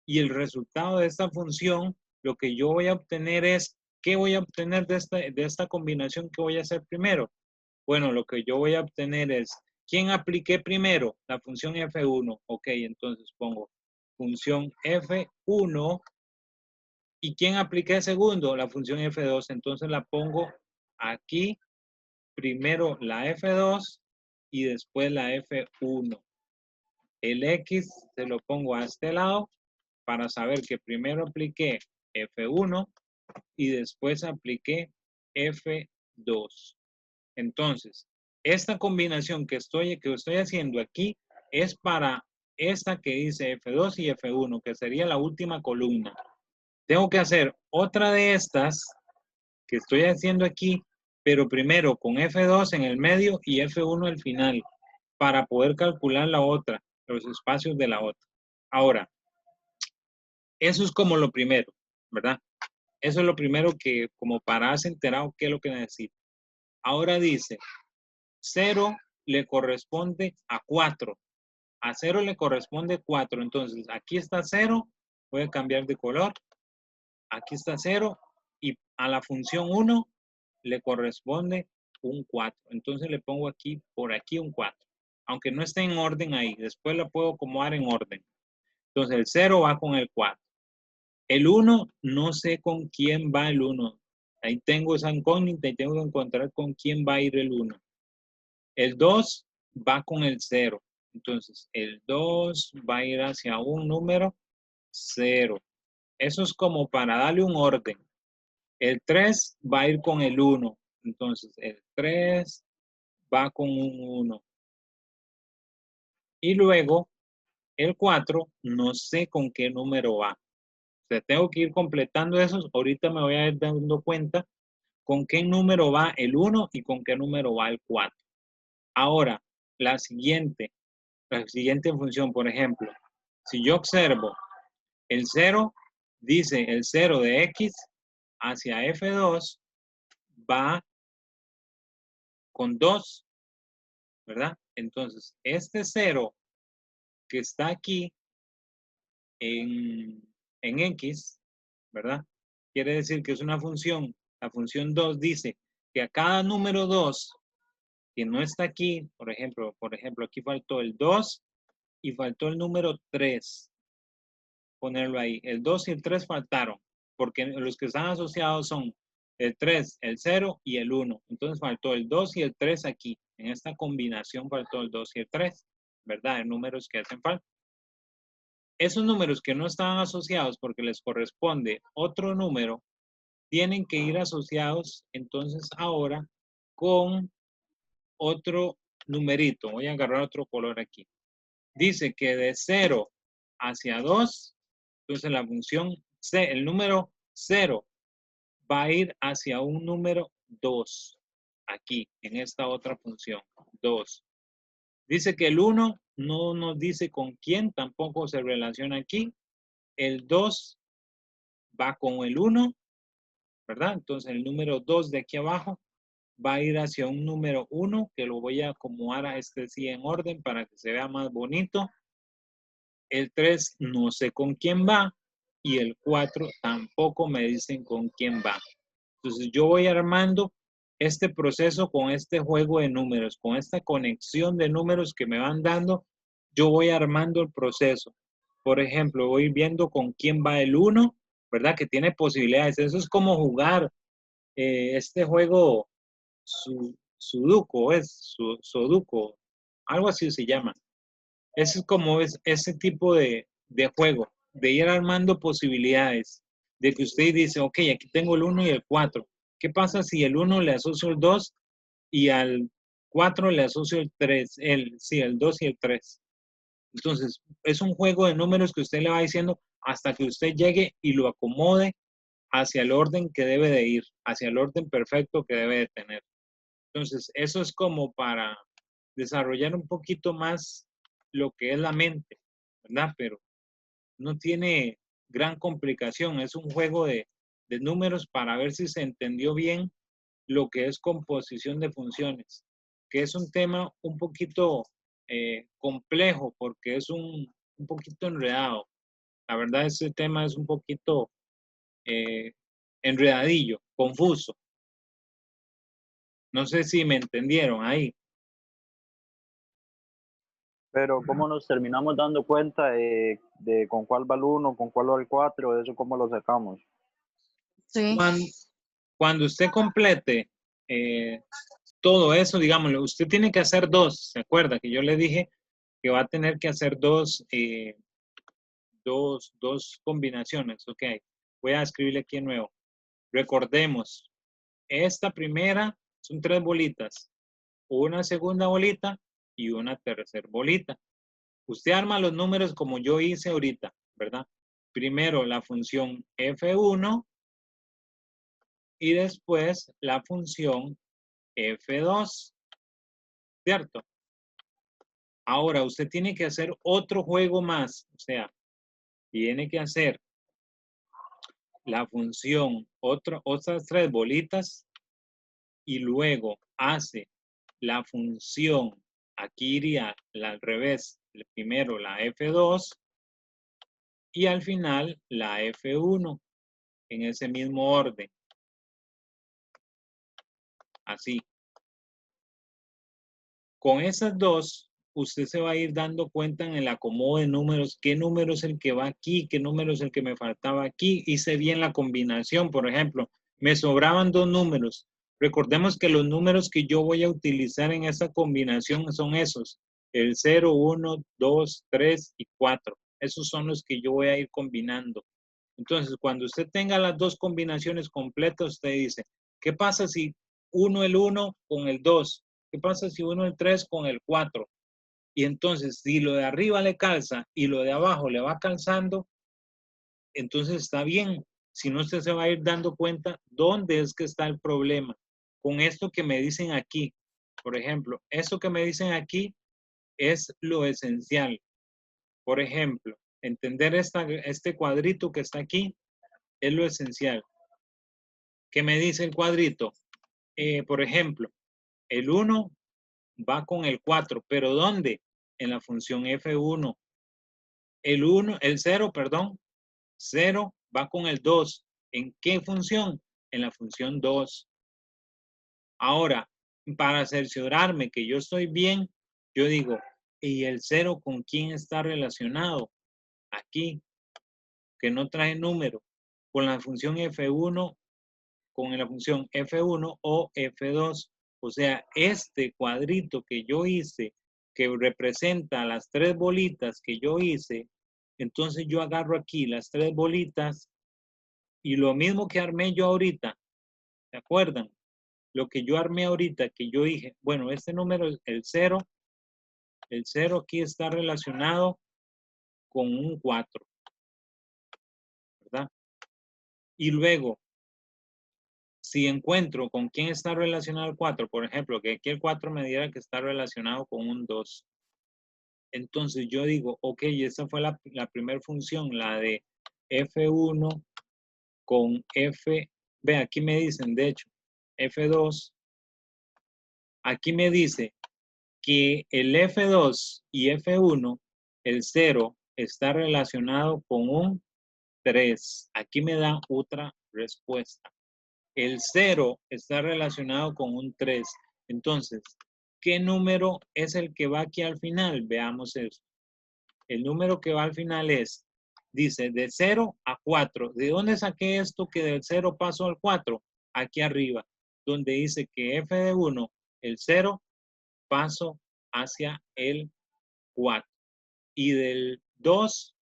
y el resultado de esta función, lo que yo voy a obtener es, ¿qué voy a obtener de esta combinación que voy a hacer primero? Bueno, lo que yo voy a obtener es, ¿quién apliqué primero? La función f1. Ok, entonces pongo función f1. ¿Y quién apliqué segundo? La función f2. Entonces la pongo aquí, primero la f2 y después la f1. El x se lo pongo a este lado para saber que primero apliqué f1 y después apliqué f2. Entonces, esta combinación que estoy haciendo aquí es para esta que dice F2 y F1, que sería la última columna. Tengo que hacer otra de estas que estoy haciendo aquí, pero primero con F2 en el medio y F1 al final, para poder calcular la otra, los espacios de la otra. Ahora, eso es como lo primero, ¿verdad? Eso es lo primero que, como para hacer enterado qué es lo que necesito. Ahora dice, 0 le corresponde a 4. A 0 le corresponde 4. Entonces, aquí está 0. Voy a cambiar de color. Aquí está 0. Y a la función 1 le corresponde un 4. Entonces, le pongo aquí, por aquí, un 4. Aunque no esté en orden ahí. Después la puedo acomodar en orden. Entonces, el 0 va con el 4. El 1, no sé con quién va el 1. Ahí tengo esa incógnita y tengo que encontrar con quién va a ir el 1. El 2 va con el 0. Entonces, el 2 va a ir hacia un número 0. Eso es como para darle un orden. El 3 va a ir con el 1. Entonces, el 3 va con un 1. Y luego, el 4, no sé con qué número va. O sea, tengo que ir completando esos. Ahorita me voy a ir dando cuenta con qué número va el 1 y con qué número va el 4. Ahora, la siguiente función, por ejemplo, si yo observo el 0, dice el 0 de x hacia f2 va con 2, ¿verdad? Entonces, este 0 que está aquí en x, ¿verdad? Quiere decir que es una función, la función 2 dice que a cada número 2 que no está aquí, por ejemplo, aquí faltó el 2 y faltó el número 3. Ponerlo ahí. El 2 y el 3 faltaron, porque los que están asociados son el 3, el 0 y el 1. Entonces faltó el 2 y el 3 aquí. En esta combinación faltó el 2 y el 3, ¿verdad? En números que hacen falta. Esos números que no estaban asociados porque les corresponde otro número, tienen que ir asociados entonces ahora con otro numerito. Voy a agarrar otro color aquí. Dice que de 0 hacia 2, entonces la función C, el número 0 va a ir hacia un número 2, aquí, en esta otra función, 2. Dice que el 1 no nos dice con quién, tampoco se relaciona aquí. El 2 va con el 1, ¿verdad? Entonces el número 2 de aquí abajo va a ir hacia un número 1, que lo voy a acomodar a este sí en orden para que se vea más bonito. El 3 no sé con quién va y el 4 tampoco me dicen con quién va. Entonces yo voy armando este proceso con este juego de números, con esta conexión de números que me van dando, yo voy armando el proceso. Por ejemplo, voy viendo con quién va el 1, ¿verdad? Que tiene posibilidades. Eso es como jugar este juego Sudoku, Sudoku, algo así se llama. Ese es como ese tipo de juego, de ir armando posibilidades, de que usted dice, ok, aquí tengo el 1 y el 4. ¿Qué pasa si el 1 le asocio el 2 y al 4 le asocio el 3? El 2 y el 3. Entonces, es un juego de números que usted le va diciendo hasta que usted llegue y lo acomode hacia el orden que debe de ir, hacia el orden perfecto que debe de tener. Entonces, eso es como para desarrollar un poquito más lo que es la mente, ¿verdad? Pero no tiene gran complicación. Es un juego de números para ver si se entendió bien lo que es composición de funciones, que es un tema un poquito complejo porque es un poquito enredado. La verdad, ese tema es un poquito enredadillo, confuso. No sé si me entendieron ahí. Pero ¿cómo nos terminamos dando cuenta de con cuál va el 1, con cuál va el 4? Eso cómo lo sacamos. Sí. Cuando usted complete todo eso, digámoslo, usted tiene que hacer dos. ¿Se acuerda que yo le dije que va a tener que hacer dos combinaciones? Ok, voy a escribirle aquí de nuevo. Recordemos, esta primera son 3 bolitas, una segunda bolita y una tercera bolita. Usted arma los números como yo hice ahorita, ¿verdad? Primero la función F1 y después la función F2, ¿cierto? Ahora usted tiene que hacer otro juego más, o sea, tiene que hacer la función, otras 3 bolitas y luego hace la función, aquí iría al revés, primero la F2 y al final la F1 en ese mismo orden. Así. Con esas dos, usted se va a ir dando cuenta en el acomodo de números, qué número es el que va aquí, qué número es el que me faltaba aquí. Hice bien la combinación, por ejemplo, me sobraban 2 números. Recordemos que los números que yo voy a utilizar en esa combinación son esos, el 0, 1, 2, 3 y 4. Esos son los que yo voy a ir combinando. Entonces, cuando usted tenga las dos combinaciones completas, usted dice, ¿qué pasa si uno el 1 con el 2? ¿Qué pasa si uno el 3 con el 4? Y entonces, si lo de arriba le calza y lo de abajo le va calzando, entonces está bien. Si no, usted se va a ir dando cuenta dónde es que está el problema. Con esto que me dicen aquí, por ejemplo, esto que me dicen aquí es lo esencial. Por ejemplo, entender este cuadrito que está aquí es lo esencial. ¿Qué me dice el cuadrito? Por ejemplo, el 1 va con el 4, pero ¿dónde? En la función F1. El 0, perdón, 0 va con el 2. ¿En qué función? En la función 2. Ahora, para cerciorarme que yo estoy bien, yo digo, ¿y el 0 con quién está relacionado? Aquí, que no trae número. Con la función F1, con la función F1 o F2. O sea, este cuadrito que yo hice, que representa las 3 bolitas que yo hice, entonces yo agarro aquí las 3 bolitas y lo mismo que armé yo ahorita, ¿se acuerdan? Lo que yo armé ahorita, que yo dije, bueno, este número, el 0 aquí está relacionado con un 4, ¿verdad? Y luego, si encuentro con quién está relacionado el 4, por ejemplo, que aquí el 4 me diera que está relacionado con un 2. Entonces yo digo, ok, esa fue la primera función, la de F1 con F, ve, aquí me dicen, de hecho, F2, aquí me dice que el F2 y F1, el 0, está relacionado con un 3. Aquí me da otra respuesta. El 0 está relacionado con un 3. Entonces, ¿qué número es el que va aquí al final? Veamos eso. El número que va al final es, dice, de 0 a 4. ¿De dónde saqué esto que del 0 paso al 4? Aquí arriba, donde dice que f de 1, el 0, paso hacia el 4. Y del 2,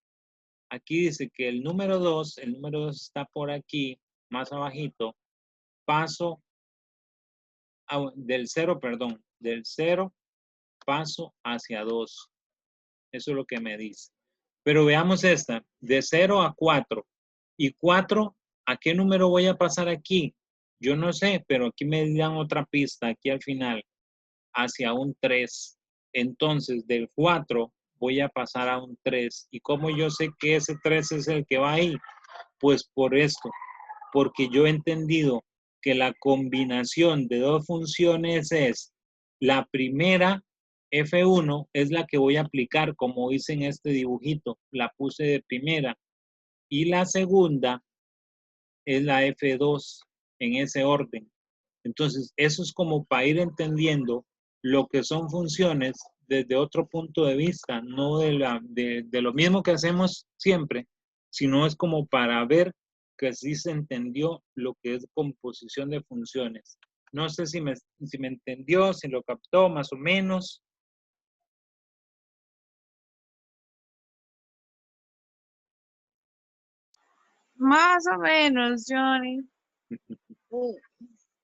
aquí dice que el número 2 está por aquí, más abajito, paso del 0, perdón, del 0 paso hacia 2. Eso es lo que me dice. Pero veamos esta, de 0 a 4. ¿Y 4? ¿A qué número voy a pasar aquí? Yo no sé, pero aquí me dan otra pista, aquí al final, hacia un 3. Entonces, del 4 voy a pasar a un 3. ¿Y cómo yo sé que ese 3 es el que va ahí? Pues por esto, porque yo he entendido que la combinación de dos funciones es la primera, F1, es la que voy a aplicar, como hice en este dibujito, la puse de primera. Y la segunda es la F2, en ese orden. Entonces, eso es como para ir entendiendo lo que son funciones desde otro punto de vista, no de lo mismo que hacemos siempre, sino es como para ver que sí se entendió lo que es composición de funciones. No sé si me entendió, si lo captó más o menos. Más o menos, Johnny.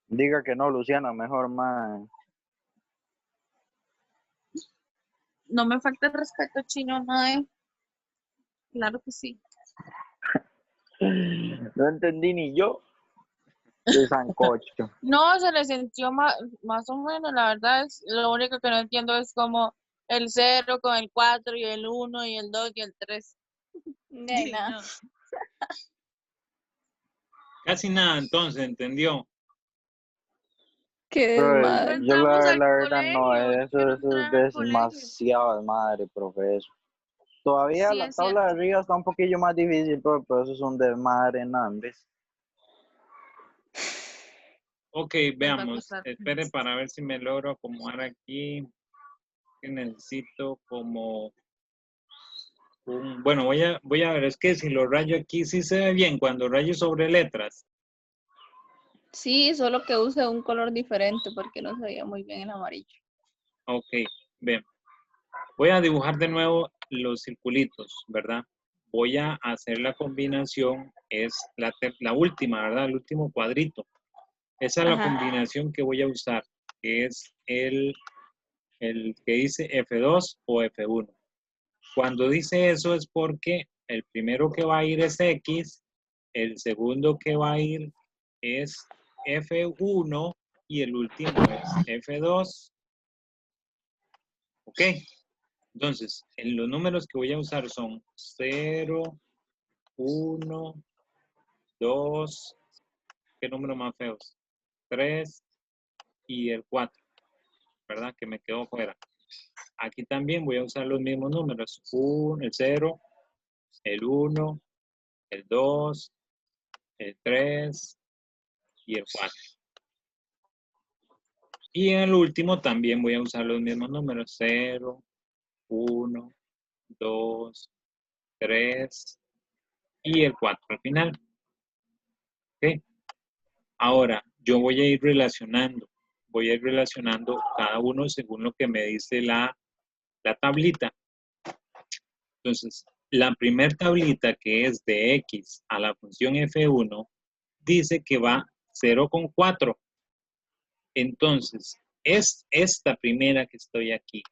Diga que no, Luciana, mejor más. No me falta el respeto, chino, mae. Claro que sí. No entendí ni yo. De sancocho. No, se le sintió más o menos, la verdad es, lo único que no entiendo es como el 0 con el 4 y el 1 y el 2 y el 3. Nena. No. Casi nada, entonces, ¿entendió? Qué Pero No desmadre. yo entramos al la verdad no, colegio. Yo no eso entré es al colegio. demasiado de madre, profe. Eso. Todavía Sí, la es tabla de cierto. arriba está un poquillo más difícil, pero eso es un desmadre, Nandes. Ok, Les va a veamos. costar. Espere para ver si me logro acomodar aquí. Que necesito como bueno, voy a ver, es que si lo rayo aquí sí se ve bien cuando rayo sobre letras. Sí, solo que use un color diferente porque no se veía muy bien el amarillo. Ok, bien. Voy a dibujar de nuevo los circulitos, ¿verdad? Voy a hacer la combinación, es la última, ¿verdad? El último cuadrito. Esa es la Ajá. combinación que voy a usar, que es el que dice F2 o F1. Cuando dice eso es porque el primero que va a ir es X, el segundo que va a ir es F1 y el último es F2. ¿Ok? Entonces, los números que voy a usar son 0, 1, 2, ¿qué número más feos? 3 y el 4, ¿verdad? Que me quedó fuera. Aquí también voy a usar los mismos números. El 0, el 1, el 2, el 3 y el 4. Y en el último también voy a usar los mismos números. 0, 1, 2, 3 y el 4 al final. ¿Ok? Ahora, yo voy a ir relacionando. Voy a ir relacionando cada uno según lo que me dice la tablita. Entonces, la primera tablita que es de X a la función F1 dice que va 0,4. Entonces, es esta primera que estoy aquí,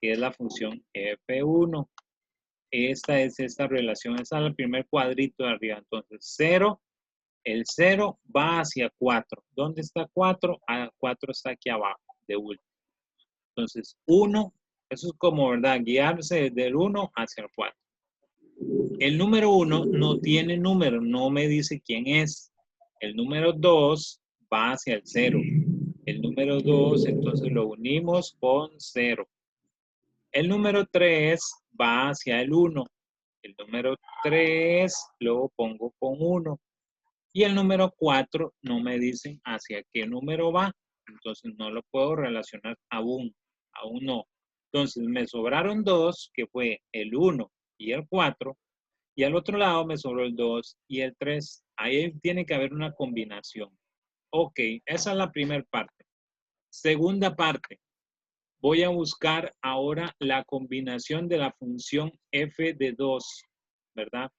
que es la función F1. Esta es esta relación, esa es el primer cuadrito de arriba. Entonces, 0, el 0 va hacia 4. ¿Dónde está 4? 4 está aquí abajo, de último. Entonces, 1, eso es como, ¿verdad? Guiarse del 1 hacia el 4. El número 1 no tiene número, no me dice quién es. El número 2 va hacia el 0. El número 2, entonces lo unimos con 0. El número 3 va hacia el 1. El número 3 lo pongo con 1. Y el número 4 no me dicen hacia qué número va. Entonces no lo puedo relacionar aún. Aún no. Entonces me sobraron 2, que fue el 1 y el 4. Y al otro lado me sobró el 2 y el 3. Ahí tiene que haber una combinación. Ok, esa es la primera parte. Segunda parte. Voy a buscar ahora la combinación de la función f de 2, ¿verdad?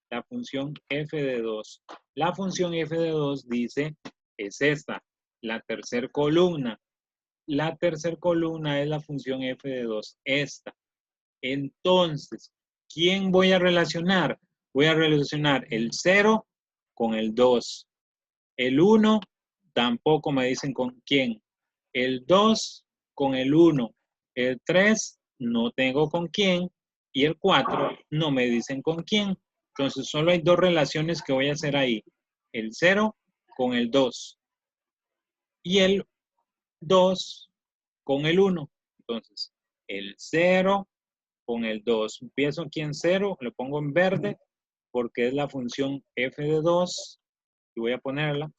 La función f de 2. La función f de 2 dice, es esta, la tercera columna. La tercera columna es la función f de 2, esta. Entonces, ¿quién voy a relacionar? Voy a relacionar el 0 con el 2. El 1 tampoco me dicen con quién. El 2 con el 1. El 3 no tengo con quién y el 4 no me dicen con quién. Entonces solo hay dos relaciones que voy a hacer ahí. El 0 con el 2 y el 2 con el 1. Entonces el 0 con el 2. Empiezo aquí en 0, lo pongo en verde porque es la función f de 2 y voy a ponerla.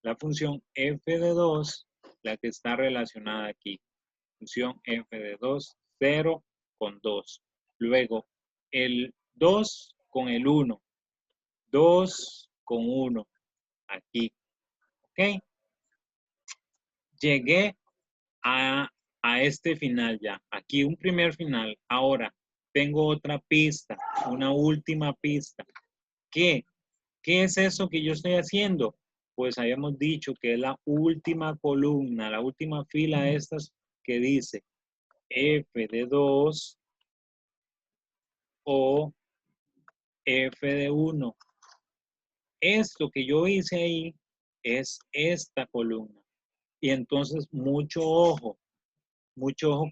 La función f de 2, la que está relacionada aquí. Función f de 2, 0 con 2. Luego, el 2 con el 1. 2 con 1. Aquí. ¿Ok? Llegué a este final ya. Aquí un primer final. Ahora, tengo otra pista. Una última pista. ¿Qué? ¿Qué es eso que yo estoy haciendo? Pues habíamos dicho que es la última columna, la última fila de estas que dice f de 2 o f de 1. Esto que yo hice ahí es esta columna. Y entonces mucho ojo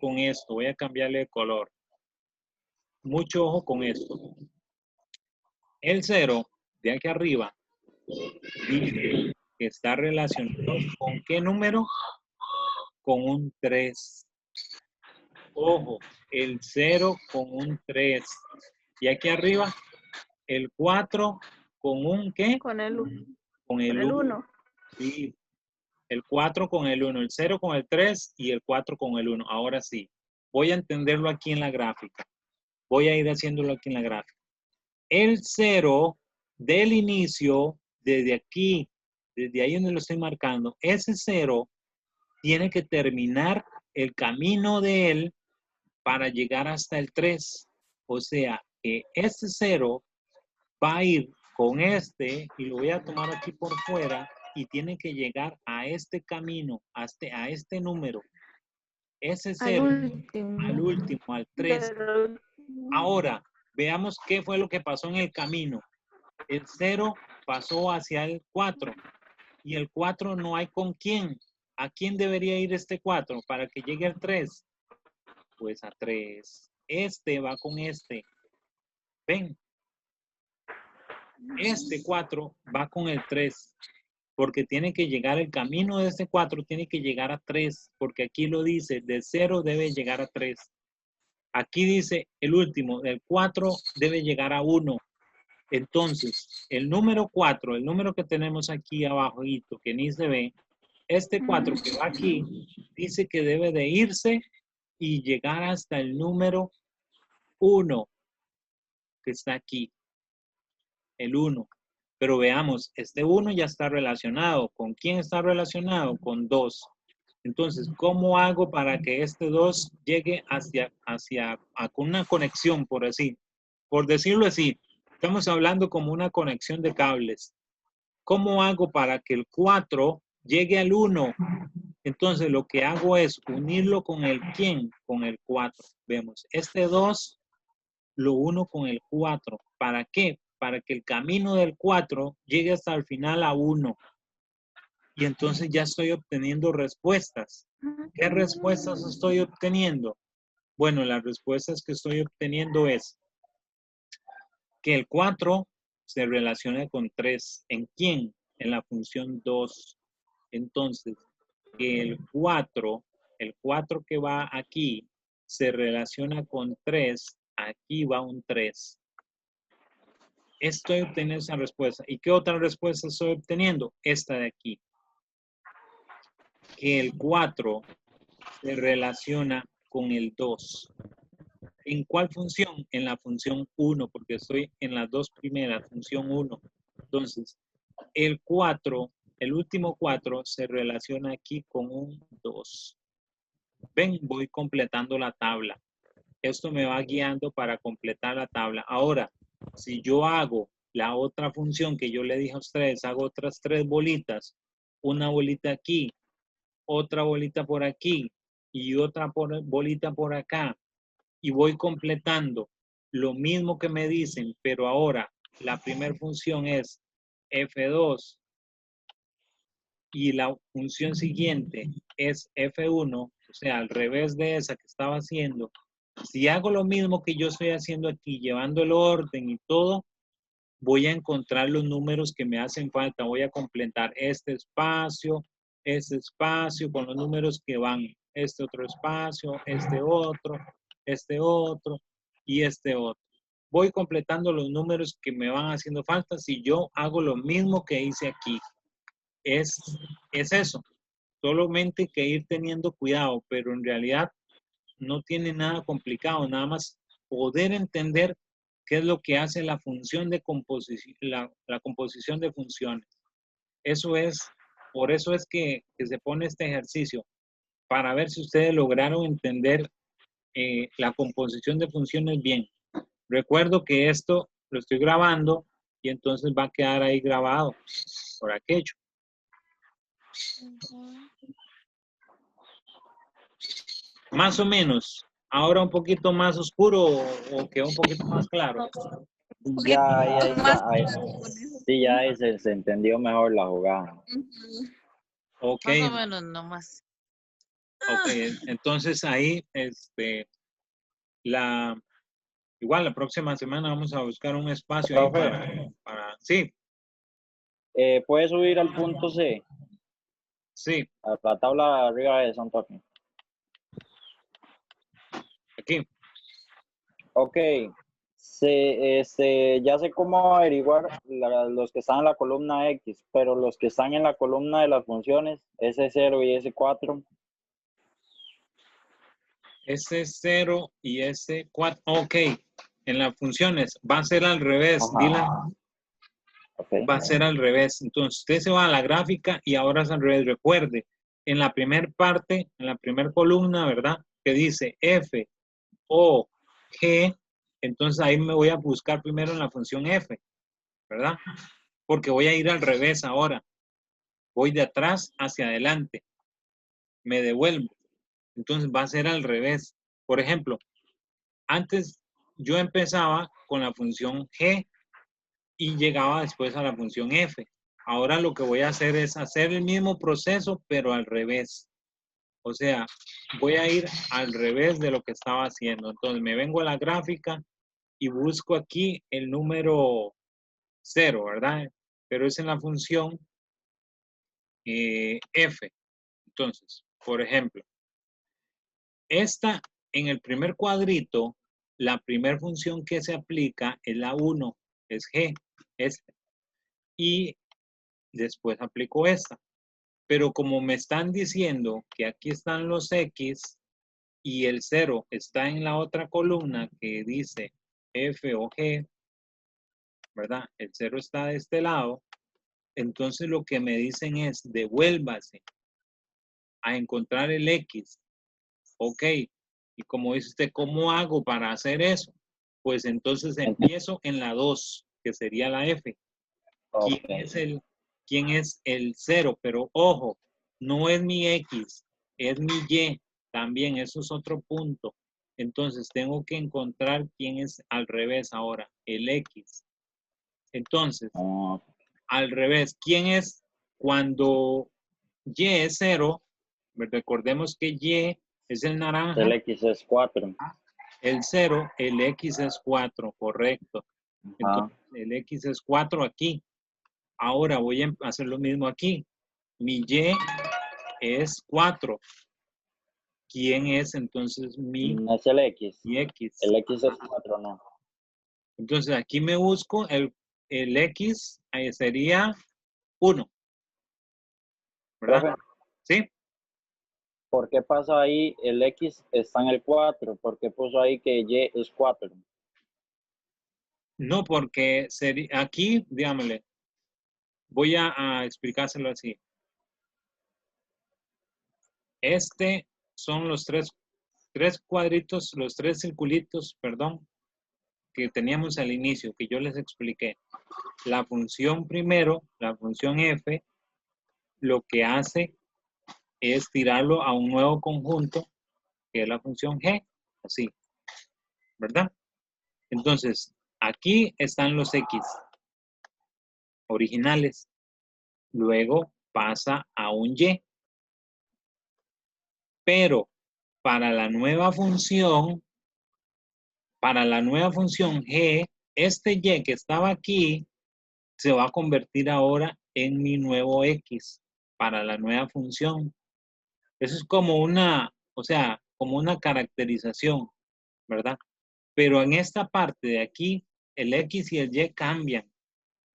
con esto. Voy a cambiarle de color. Mucho ojo con esto. El 0 de aquí arriba dice que está relacionado con ¿qué número? Con un 3. Ojo, el 0 con un 3. Y aquí arriba, el 4 con un ¿qué? Con el Con el 1. 1. Sí, el 4 con el 1, el 0 con el 3 y el 4 con el 1. Ahora sí, voy a entenderlo aquí en la gráfica. Voy a ir haciéndolo aquí en la gráfica. El 0 del inicio, desde aquí, desde ahí donde lo estoy marcando, ese 0 tiene que terminar el camino de él para llegar hasta el 3. O sea, que este 0 va a ir con este, y lo voy a tomar aquí por fuera, y tiene que llegar a este camino, a este número. Ese 0 al último, al 3. Ahora, veamos qué fue lo que pasó en el camino. El 0 pasó hacia el 4 y el 4 no hay con quién. ¿A quién debería ir este 4 para que llegue al 3? Pues a 3. Este va con este. Ven. Este 4 va con el 3. Porque tiene que llegar el camino de este 4, tiene que llegar a 3. Porque aquí lo dice, de 0 debe llegar a 3. Aquí dice el último, del 4 debe llegar a 1. Entonces, el número 4, el número que tenemos aquí abajo, que ni se ve, este 4 que va aquí, dice que debe de irse y llegar hasta el número 1, que está aquí, el 1. Pero veamos, este 1 ya está relacionado. ¿Con quién está relacionado? Con 2. Entonces, ¿cómo hago para que este 2 llegue con una conexión, por decirlo así? Estamos hablando como una conexión de cables. ¿Cómo hago para que el 4 llegue al 1? Entonces, lo que hago es unirlo con el ¿quién? Con el 4. Vemos, este 2 lo uno con el 4. ¿Para qué? Para que el camino del 4 llegue hasta el final a 1. Y entonces ya estoy obteniendo respuestas. ¿Qué respuestas estoy obteniendo? Bueno, las respuestas que estoy obteniendo es que el 4 se relaciona con 3. ¿En quién? En la función 2. Entonces, que el 4 que va aquí, se relaciona con 3. Aquí va un 3. Estoy obteniendo esa respuesta. ¿Y qué otra respuesta estoy obteniendo? Esta de aquí. Que el 4 se relaciona con el 2. ¿En cuál función? En la función 1, porque estoy en las dos primeras, función 1. Entonces, el 4, el último 4 se relaciona aquí con un 2. Ven, voy completando la tabla. Esto me va guiando para completar la tabla. Ahora, si yo hago la otra función que yo le dije a ustedes, hago otras 3 bolitas, una bolita aquí, otra bolita por aquí y otra bolita por acá, y voy completando lo mismo que me dicen, pero ahora la primera función es F2 y la función siguiente es F1, sea, al revés de esa que estaba haciendo, si hago lo mismo que yo estoy haciendo aquí, llevando el orden y todo, voy a encontrar los números que me hacen falta. Voy a completar este espacio con los números que van, este otro espacio, este otro y este otro. Voy completando los números que me van haciendo falta si yo hago lo mismo que hice aquí. Es eso. Solamente que ir teniendo cuidado, pero en realidad no tiene nada complicado, nada más poder entender qué es lo que hace la función de composición, la composición de funciones. Eso es, por eso es que se pone este ejercicio, para ver si ustedes lograron entender la composición de funciones bien. Recuerdo que esto lo estoy grabando y entonces va a quedar ahí grabado por aquello. Más o menos. Ahora un poquito más oscuro o quedó un poquito más claro. Ya, Más sí, ya ahí se entendió mejor la jugada. Ok, Más o menos, nomás. ok. Entonces ahí, igual la próxima semana vamos a buscar un espacio ahí Profe, sí, ¿puede subir al punto C? sí, A la tabla arriba de Santo Aquí. aquí. Ok. Ya sé cómo averiguar los que están en la columna X, pero los que están en la columna de las funciones, S0 y S4. S0 y S4. Ok, en las funciones va a ser al revés, Ajá. Dylan. Okay. Va a ser al revés. Entonces, usted se va a la gráfica y ahora es al revés. Recuerde, en la primera parte, en la primera columna, ¿verdad? Que dice F, O, G, entonces ahí me voy a buscar primero en la función F, ¿verdad? Porque voy a ir al revés ahora. Voy de atrás hacia adelante. Me devuelvo. Entonces va a ser al revés. Por ejemplo, antes yo empezaba con la función G y llegaba después a la función F. Ahora lo que voy a hacer es hacer el mismo proceso, pero al revés. O sea, voy a ir al revés de lo que estaba haciendo. Entonces me vengo a la gráfica y busco aquí el número 0, ¿verdad? Pero es en la función F. Entonces, por ejemplo, esta en el primer cuadrito, la primera función que se aplica es la 1, es G, y después aplico esta. Pero como me están diciendo que aquí están los X y el 0 está en la otra columna que dice F o G, ¿verdad? El 0 está de este lado. Entonces lo que me dicen es devuélvase a encontrar el X. Ok. Y como dice usted, ¿cómo hago para hacer eso? Pues entonces empiezo en la 2, que sería la F. Okay. ¿Quién es el 0? Pero ojo, no es mi X, es mi Y. También, eso es otro punto. Entonces, tengo que encontrar quién es al revés ahora, el X. Entonces, al revés, ¿quién es cuando Y es 0? Recordemos que Y es el naranja. El X es 4. El 0, el X es 4, correcto. Entonces, el X es 4 aquí. Ahora voy a hacer lo mismo aquí. Mi Y es 4. ¿Quién es entonces mi Es el X. X? El X es 4, no. Entonces aquí me busco el X, ahí sería 1. ¿Verdad? Profe, ¿Sí? ¿por qué pasa ahí el X está en el 4? ¿Por qué puso ahí que Y es 4? No, porque aquí, dígamele, voy a explicárselo así. Son los tres cuadritos, los 3 circulitos, perdón, que teníamos al inicio, que yo les expliqué. La función primero, la función F, lo que hace es tirarlo a un nuevo conjunto, que es la función G, así, ¿verdad? Entonces, aquí están los X originales. Luego pasa a un Y. Pero para la nueva función G, este Y que estaba aquí se va a convertir ahora en mi nuevo X para la nueva función. Eso es como o sea, como una caracterización, ¿verdad? Pero en esta parte de aquí, el X y el Y cambian.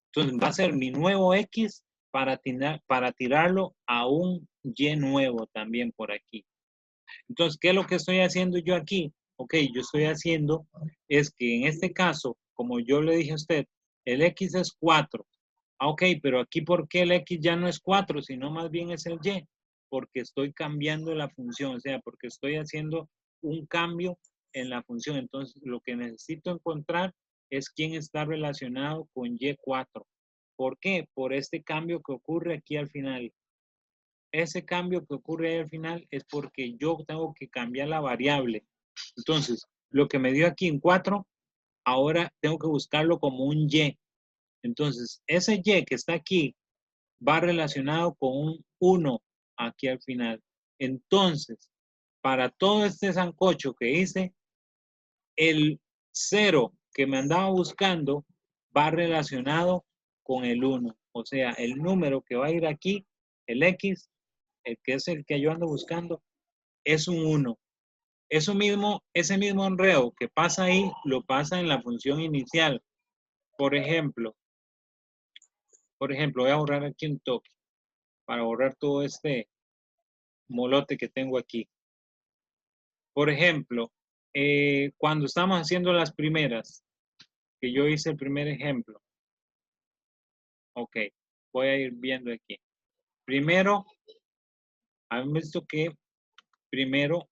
Entonces va a ser mi nuevo X para tirarlo a un Y nuevo también por aquí. Entonces, ¿qué es lo que estoy haciendo yo aquí? Ok, yo estoy haciendo es que en este caso, como yo le dije a usted, el X es 4. Ok, pero aquí, ¿por qué el X ya no es 4, sino más bien es el Y? Porque estoy cambiando la función, o sea, porque estoy haciendo un cambio en la función. Entonces, lo que necesito encontrar es quién está relacionado con Y4. ¿Por qué? Por este cambio que ocurre aquí al final. Ese cambio que ocurre ahí al final es porque yo tengo que cambiar la variable. Entonces, lo que me dio aquí en 4, ahora tengo que buscarlo como un Y. Entonces, ese Y que está aquí va relacionado con un 1 aquí al final. Entonces, para todo este sancocho que hice, el 0 que me andaba buscando va relacionado con el 1. O sea, el número que va a ir aquí, el X, el que es el que yo ando buscando, es un 1. Ese mismo enredo que pasa ahí, lo pasa en la función inicial. Por ejemplo, voy a borrar aquí un toque para borrar todo este molote que tengo aquí. Por ejemplo, cuando estamos haciendo las primeras, que yo hice el primer ejemplo. Ok, voy a ir viendo aquí. Primero, han visto que primero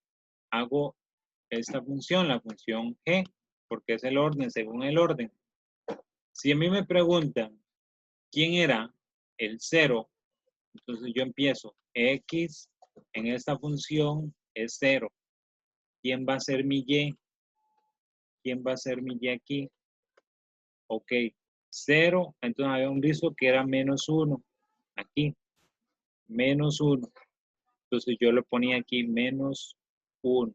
hago esta función, la función G, porque es el orden, según el orden. Si a mí me preguntan quién era el 0, entonces yo empiezo X en esta función es 0. ¿Quién va a ser mi Y? ¿Quién va a ser mi Y aquí? Ok, 0, entonces había un listo que era menos 1. Aquí, menos 1. Entonces yo le ponía aquí menos 1.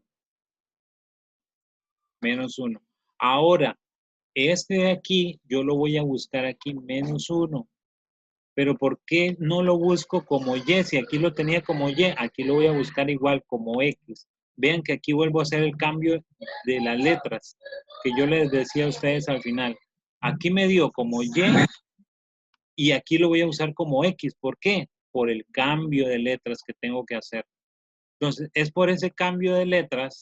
Menos 1. Ahora, este de aquí, yo lo voy a buscar aquí menos 1. Pero ¿por qué no lo busco como Y? Si aquí lo tenía como Y, aquí lo voy a buscar igual como X. Vean que aquí vuelvo a hacer el cambio de las letras que yo les decía a ustedes al final. Aquí me dio como y aquí lo voy a usar como X. ¿Por qué? Por el cambio de letras que tengo que hacer. Entonces, es por ese cambio de letras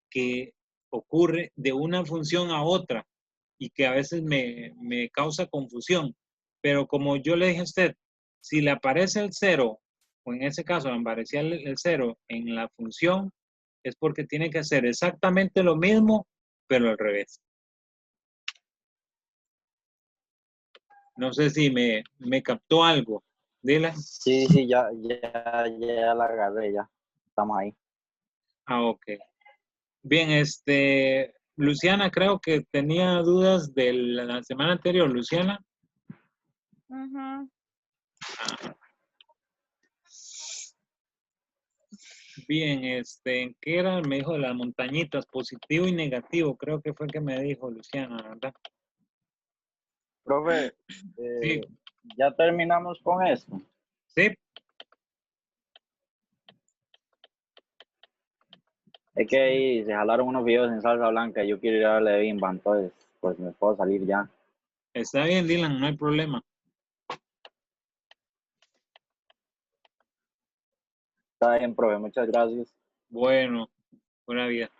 que ocurre de una función a otra y que a veces me causa confusión. Pero como yo le dije a usted, si le aparece el 0, o en ese caso me aparecía el 0 en la función, es porque tiene que hacer exactamente lo mismo, pero al revés. No sé si me captó algo. Dile. Sí, ya la agarré, ya. Estamos ahí. Ah, ok. Bien, Luciana, creo que tenía dudas de la semana anterior. Luciana. Ujú. Bien, ¿qué era? Me dijo de las montañitas, positivo y negativo, creo que fue que me dijo Luciana, ¿verdad? Profe, Sí, ya terminamos con esto. sí, Es que ahí se jalaron unos videos en salsa blanca y yo quiero ir a darle bimba, entonces pues me puedo salir ya. está bien, Dylan, no hay problema. Está bien, profe, muchas gracias. Bueno, buena vida.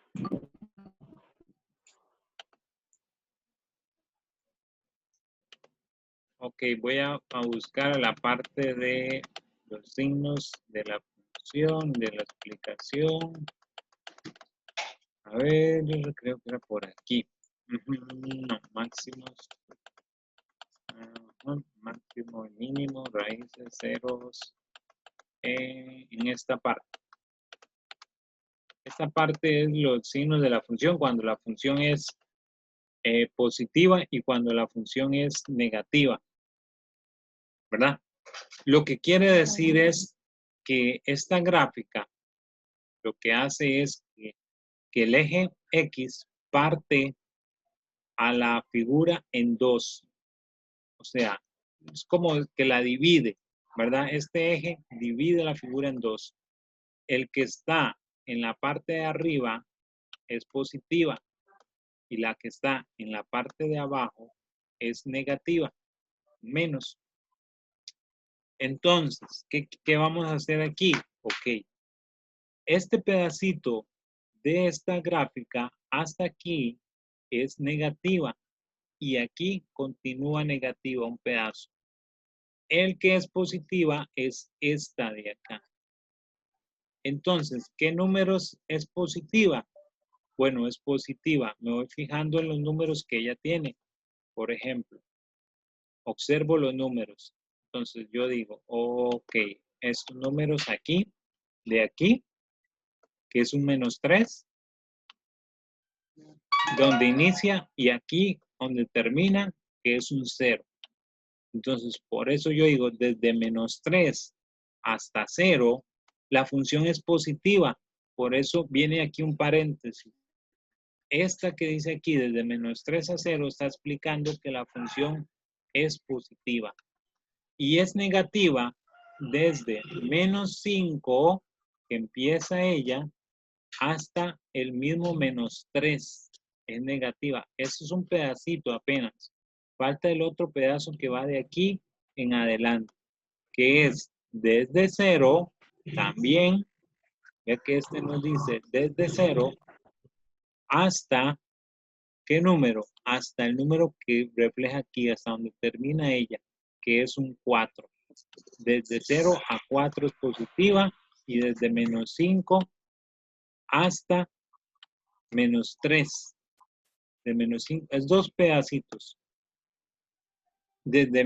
Ok, voy a buscar la parte de los signos de la función, de la explicación. A ver, yo creo que era por aquí. No, máximos. Máximo y mínimo, raíces, ceros. En esta parte. Esta parte es los signos de la función cuando la función es positiva y cuando la función es negativa, ¿verdad? Lo que quiere decir es que esta gráfica lo que hace es que el eje X parte a la figura en dos. O sea, es como que la divide, ¿verdad? Este eje divide la figura en dos. El que está en la parte de arriba es positiva y la que está en la parte de abajo es negativa, menos. Entonces, ¿qué vamos a hacer aquí? Ok, este pedacito de esta gráfica hasta aquí es negativa y aquí continúa negativa un pedazo. El que es positiva es esta de acá. Entonces, ¿qué números es positiva? Bueno, es positiva. Me voy fijando en los números que ella tiene. Por ejemplo, observo los números. Entonces yo digo, ok, estos números aquí, de aquí, que es un -3, donde inicia, y aquí, donde termina, que es un 0. Entonces, por eso yo digo, desde -3 hasta 0, la función es positiva. Por eso viene aquí un paréntesis. Esta que dice aquí, desde -3 a 0, está explicando que la función es positiva. Y es negativa desde -5, que empieza ella, hasta el mismo -3. Es negativa. Eso es un pedacito apenas. Falta el otro pedazo que va de aquí en adelante, que es desde 0, también, ya que este nos dice desde 0 hasta, ¿qué número? Hasta el número que refleja aquí, hasta donde termina ella, que es un 4. Desde 0 a 4 es positiva y desde -5 hasta -3. De -5 es dos pedacitos. Desde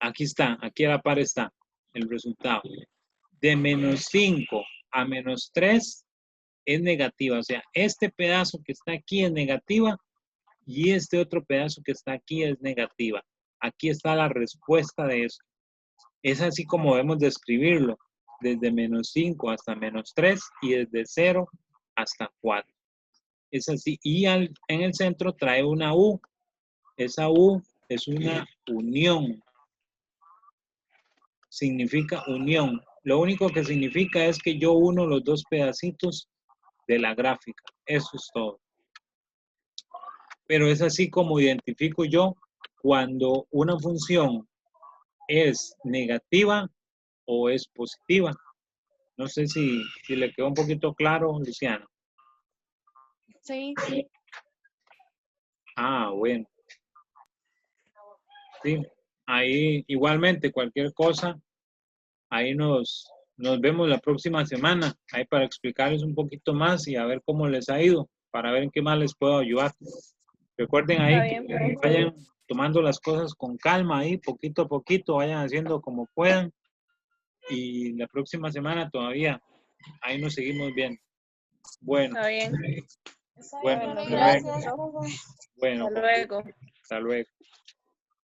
aquí está, aquí a la par está el resultado. De -5 a -3 es negativa. O sea, este pedazo que está aquí es negativa y este otro pedazo que está aquí es negativa. Aquí está la respuesta de esto. Es así como debemos describirlo. Desde -5 hasta -3 y desde 0 hasta 4. Es así. Y en el centro trae una U. Esa U es una unión. Significa unión. Lo único que significa es que yo uno los dos pedacitos de la gráfica. Eso es todo. Pero es así como identifico yo cuando una función es negativa o es positiva. No sé si le quedó un poquito claro, Luciana. Sí. Ah, bueno. Sí, ahí igualmente cualquier cosa, ahí nos vemos la próxima semana, ahí para explicarles un poquito más y a ver cómo les ha ido, para ver en qué más les puedo ayudar. Recuerden ahí Está que bien, profe. vayan tomando las cosas con calma ahí, poquito a poquito, vayan haciendo como puedan. Y la próxima semana todavía, ahí nos seguimos viendo. Bueno, Está bien. bueno, Bueno, hasta luego. gracias. Bueno, Hasta luego. hasta luego.